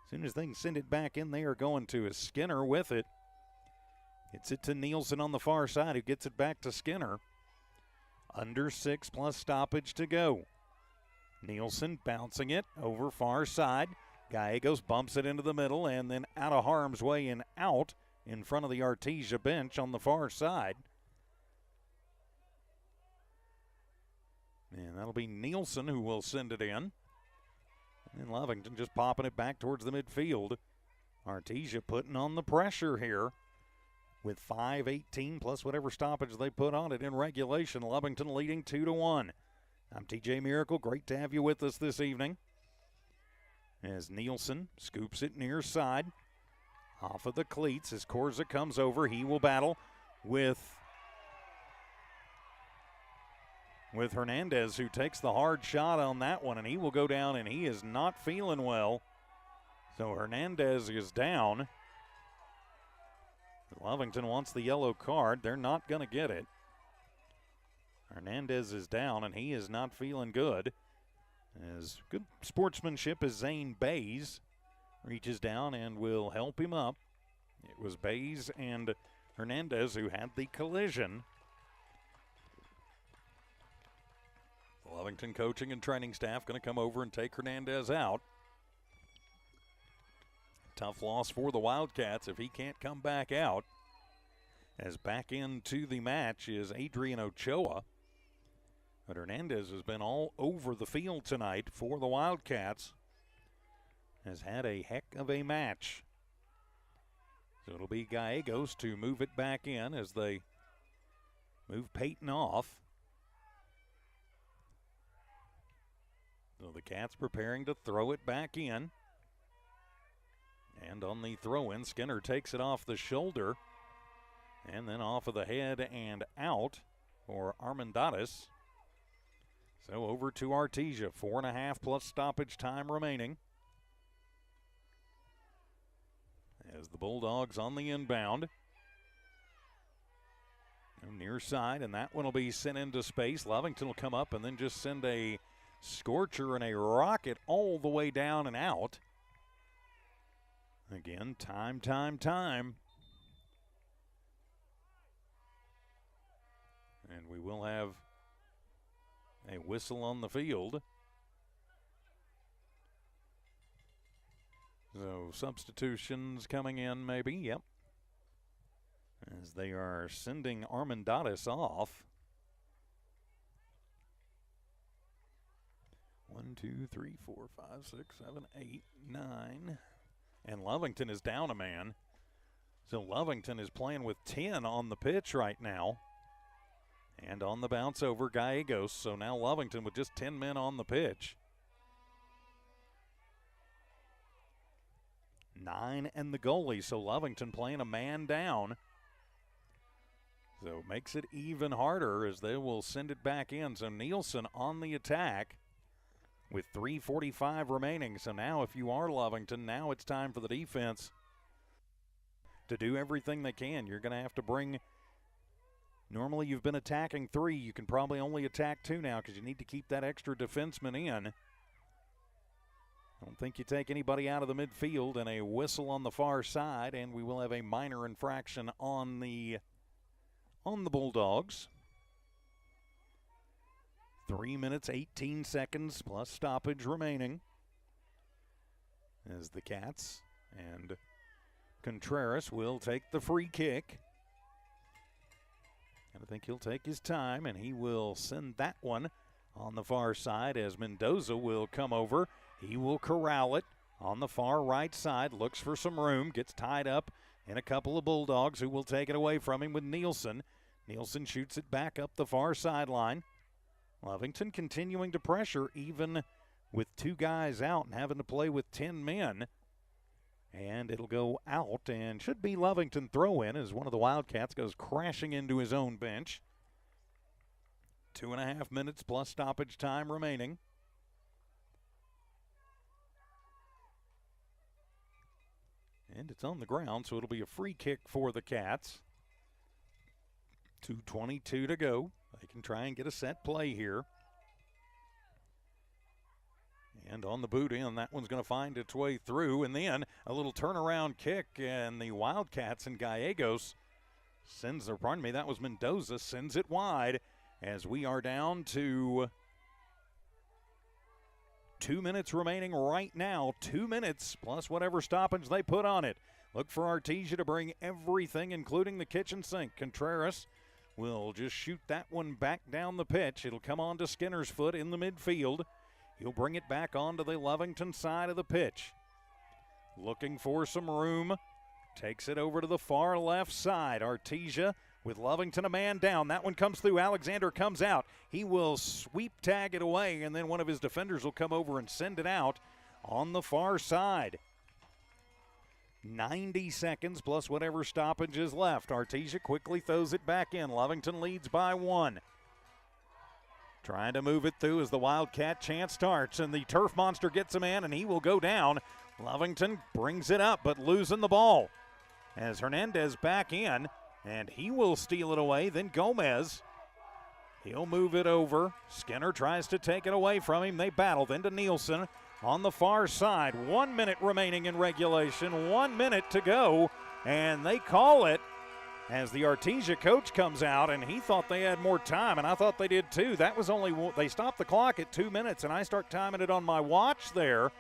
As soon as they can send it back in, they are going to Skinner with it. Gets it to Nielsen on the far side, who gets it back to Skinner. Under 6 plus stoppage to go. Nielsen bouncing it over far side. Gallegos bumps it into the middle and then out of harm's way and out in front of the Artesia bench on the far side. And that'll be Nielsen who will send it in. And Lovington just popping it back towards the midfield. Artesia putting on the pressure here with 5:18 plus whatever stoppage they put on it in regulation. Lovington leading 2-1. I'm TJ Miracle. Great to have you with us this evening. As Nielsen scoops it near side. Off of the cleats as Corza comes over. He will battle with Hernandez, who takes the hard shot on that one, and he will go down, and he is not feeling well. So Hernandez is down. Lovington wants the yellow card. They're not going to get it. Hernandez is down, and he is not feeling good. As good sportsmanship as Zane Bays reaches down and will help him up. It was Bays and Hernandez who had the collision. Lovington coaching and training staff going to come over and take Hernandez out. Tough loss for the Wildcats if he can't come back out. As back into the match is Adrian Ochoa. But Hernandez has been all over the field tonight for the Wildcats. Has had a heck of a match. So it'll be Gallegos to move it back in as they move Peyton off. So the Cats preparing to throw it back in. And on the throw-in, Skinner takes it off the shoulder. And then off of the head and out for Armendariz. So over to Artesia. 4.5 plus stoppage time remaining. As the Bulldogs on the inbound. Near side, and that one will be sent into space. Lovington will come up and then just send a scorcher and a rocket all the way down and out. Again, time. And we will have a whistle on the field. So substitutions coming in maybe, yep. As they are sending Armendariz off. 1, 2, 3, 4, 5, 6, 7, 8, 9. And Lovington is down a man. So Lovington is playing with 10 on the pitch right now. And on the bounce over Gallegos. So now Lovington with just 10 men on the pitch. 9 and the goalie, so Lovington playing a man down. So it makes it even harder as they will send it back in. So Nielsen on the attack with 3:45 remaining. So now if you are Lovington, now it's time for the defense to do everything they can. You're going to have to bring, normally you've been attacking 3. You can probably only attack 2 now because you need to keep that extra defenseman in. I don't think you take anybody out of the midfield, and a whistle on the far side, and we will have a minor infraction on the Bulldogs. 3 minutes, 18 seconds plus stoppage remaining as the Cats and Contreras will take the free kick. And I think he'll take his time, and he will send that one on the far side as Mendoza will come over. He will corral it on the far right side, looks for some room, gets tied up in a couple of Bulldogs who will take it away from him with Nielsen. Nielsen shoots it back up the far sideline. Lovington continuing to pressure even with 2 guys out and having to play with 10 men. And it'll go out and should be Lovington throw in as one of the Wildcats goes crashing into his own bench. 2.5 minutes plus stoppage time remaining. And it's on the ground, so it'll be a free kick for the Cats. 2:22 to go. They can try and get a set play here. And on the boot in, that one's going to find its way through. And then a little turnaround kick, and the Wildcats and Gallegos sends, or pardon me, that was Mendoza, sends it wide as we are down to 2 minutes remaining right now. 2 minutes plus whatever stoppage they put on it. Look for Artesia to bring everything, including the kitchen sink. Contreras will just shoot that one back down the pitch. It'll come on to Skinner's foot in the midfield. He'll bring it back onto the Lovington side of the pitch. Looking for some room. Takes it over to the far left side. Artesia with Lovington a man down. That one comes through. Alexander comes out. He will sweep tag it away, and then one of his defenders will come over and send it out on the far side. 90 seconds plus whatever stoppage is left. Artesia quickly throws it back in. Lovington leads by 1. Trying to move it through as the Wildcat chance starts, and the Turf Monster gets a man, and he will go down. Lovington brings it up, but losing the ball. As Hernandez back in, and he will steal it away. Then Gomez, he'll move it over. Skinner tries to take it away from him. They battle. Then to Nielsen on the far side. 1 minute remaining in regulation. 1 minute to go, and they call it as the Artesia coach comes out, and he thought they had more time, and I thought they did too. That was only, they stopped the clock at 2 minutes, and I start timing it on my watch there.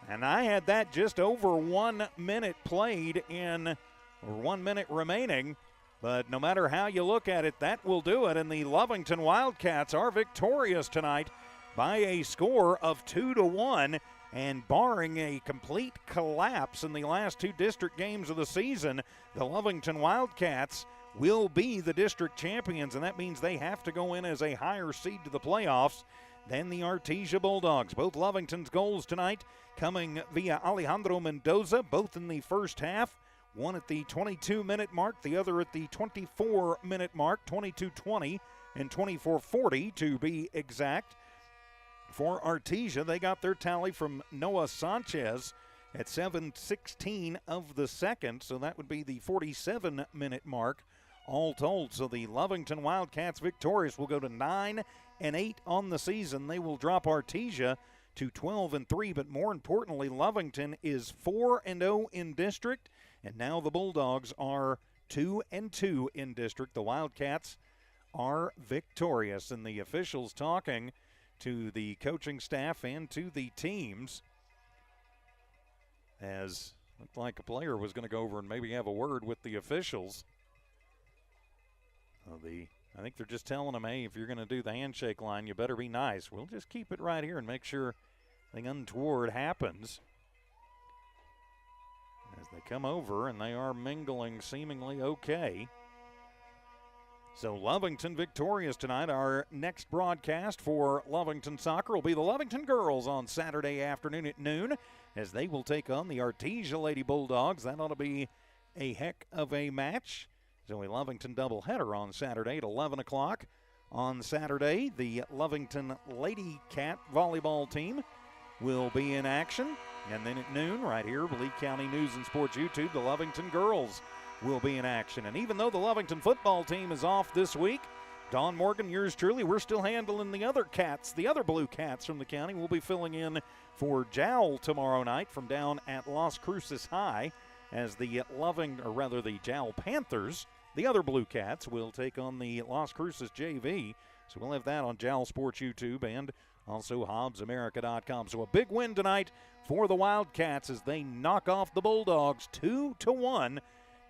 And I had that just over 1 minute played in, or 1 minute remaining. But no matter how you look at it, that will do it. And the Lovington Wildcats are victorious tonight by a score of 2-1. And barring a complete collapse in the last 2 district games of the season, the Lovington Wildcats will be the district champions. And that means they have to go in as a higher seed to the playoffs than the Artesia Bulldogs. Both Lovington's goals tonight coming via Alejandro Mendoza, both in the first half. One at the 22-minute mark, the other at the 24-minute mark, 22:20 and 24:40 to be exact. For Artesia, they got their tally from Noah Sanchez at 7:16 of the second, so that would be the 47-minute mark all told. So the Lovington Wildcats victorious will go to 9-8 on the season. They will drop Artesia to 12-3, but more importantly, Lovington is 4-0 in district, and now the Bulldogs are 2-2 in district. The Wildcats are victorious, and the officials talking to the coaching staff and to the teams, as looked like a player was going to go over and maybe have a word with the officials. I think they're just telling them, hey, if you're going to do the handshake line, you better be nice. We'll just keep it right here and make sure nothing untoward happens. As they come over, and they are mingling seemingly okay. So Lovington victorious tonight. Our next broadcast for Lovington soccer will be the Lovington girls on Saturday afternoon at noon as they will take on the Artesia Lady Bulldogs. That ought to be a heck of a match. So a Lovington doubleheader on Saturday at 11 o'clock. On Saturday, the Lovington Lady Cat volleyball team will be in action. And then at noon, right here, Lee County News and Sports YouTube, the Lovington girls will be in action. And even though the Lovington football team is off this week, Don Morgan, yours truly, we're still handling the other cats, the other blue cats from the county. We'll be filling in for Jowl tomorrow night from down at Las Cruces High as the Jowl Panthers, the other blue cats, will take on the Las Cruces JV. So we'll have that on Jowl Sports YouTube and also HobbsAmerica.com. So a big win tonight for the Wildcats as they knock off the Bulldogs 2-1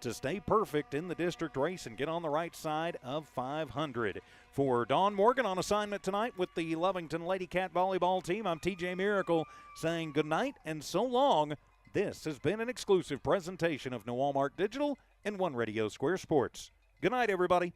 to stay perfect in the district race and get on the right side of 500. For Dawn Morgan on assignment tonight with the Lovington Lady Cat volleyball team, I'm TJ Miracle saying good night and so long. This has been an exclusive presentation of New Walmart Digital and One Radio Square Sports. Good night, everybody.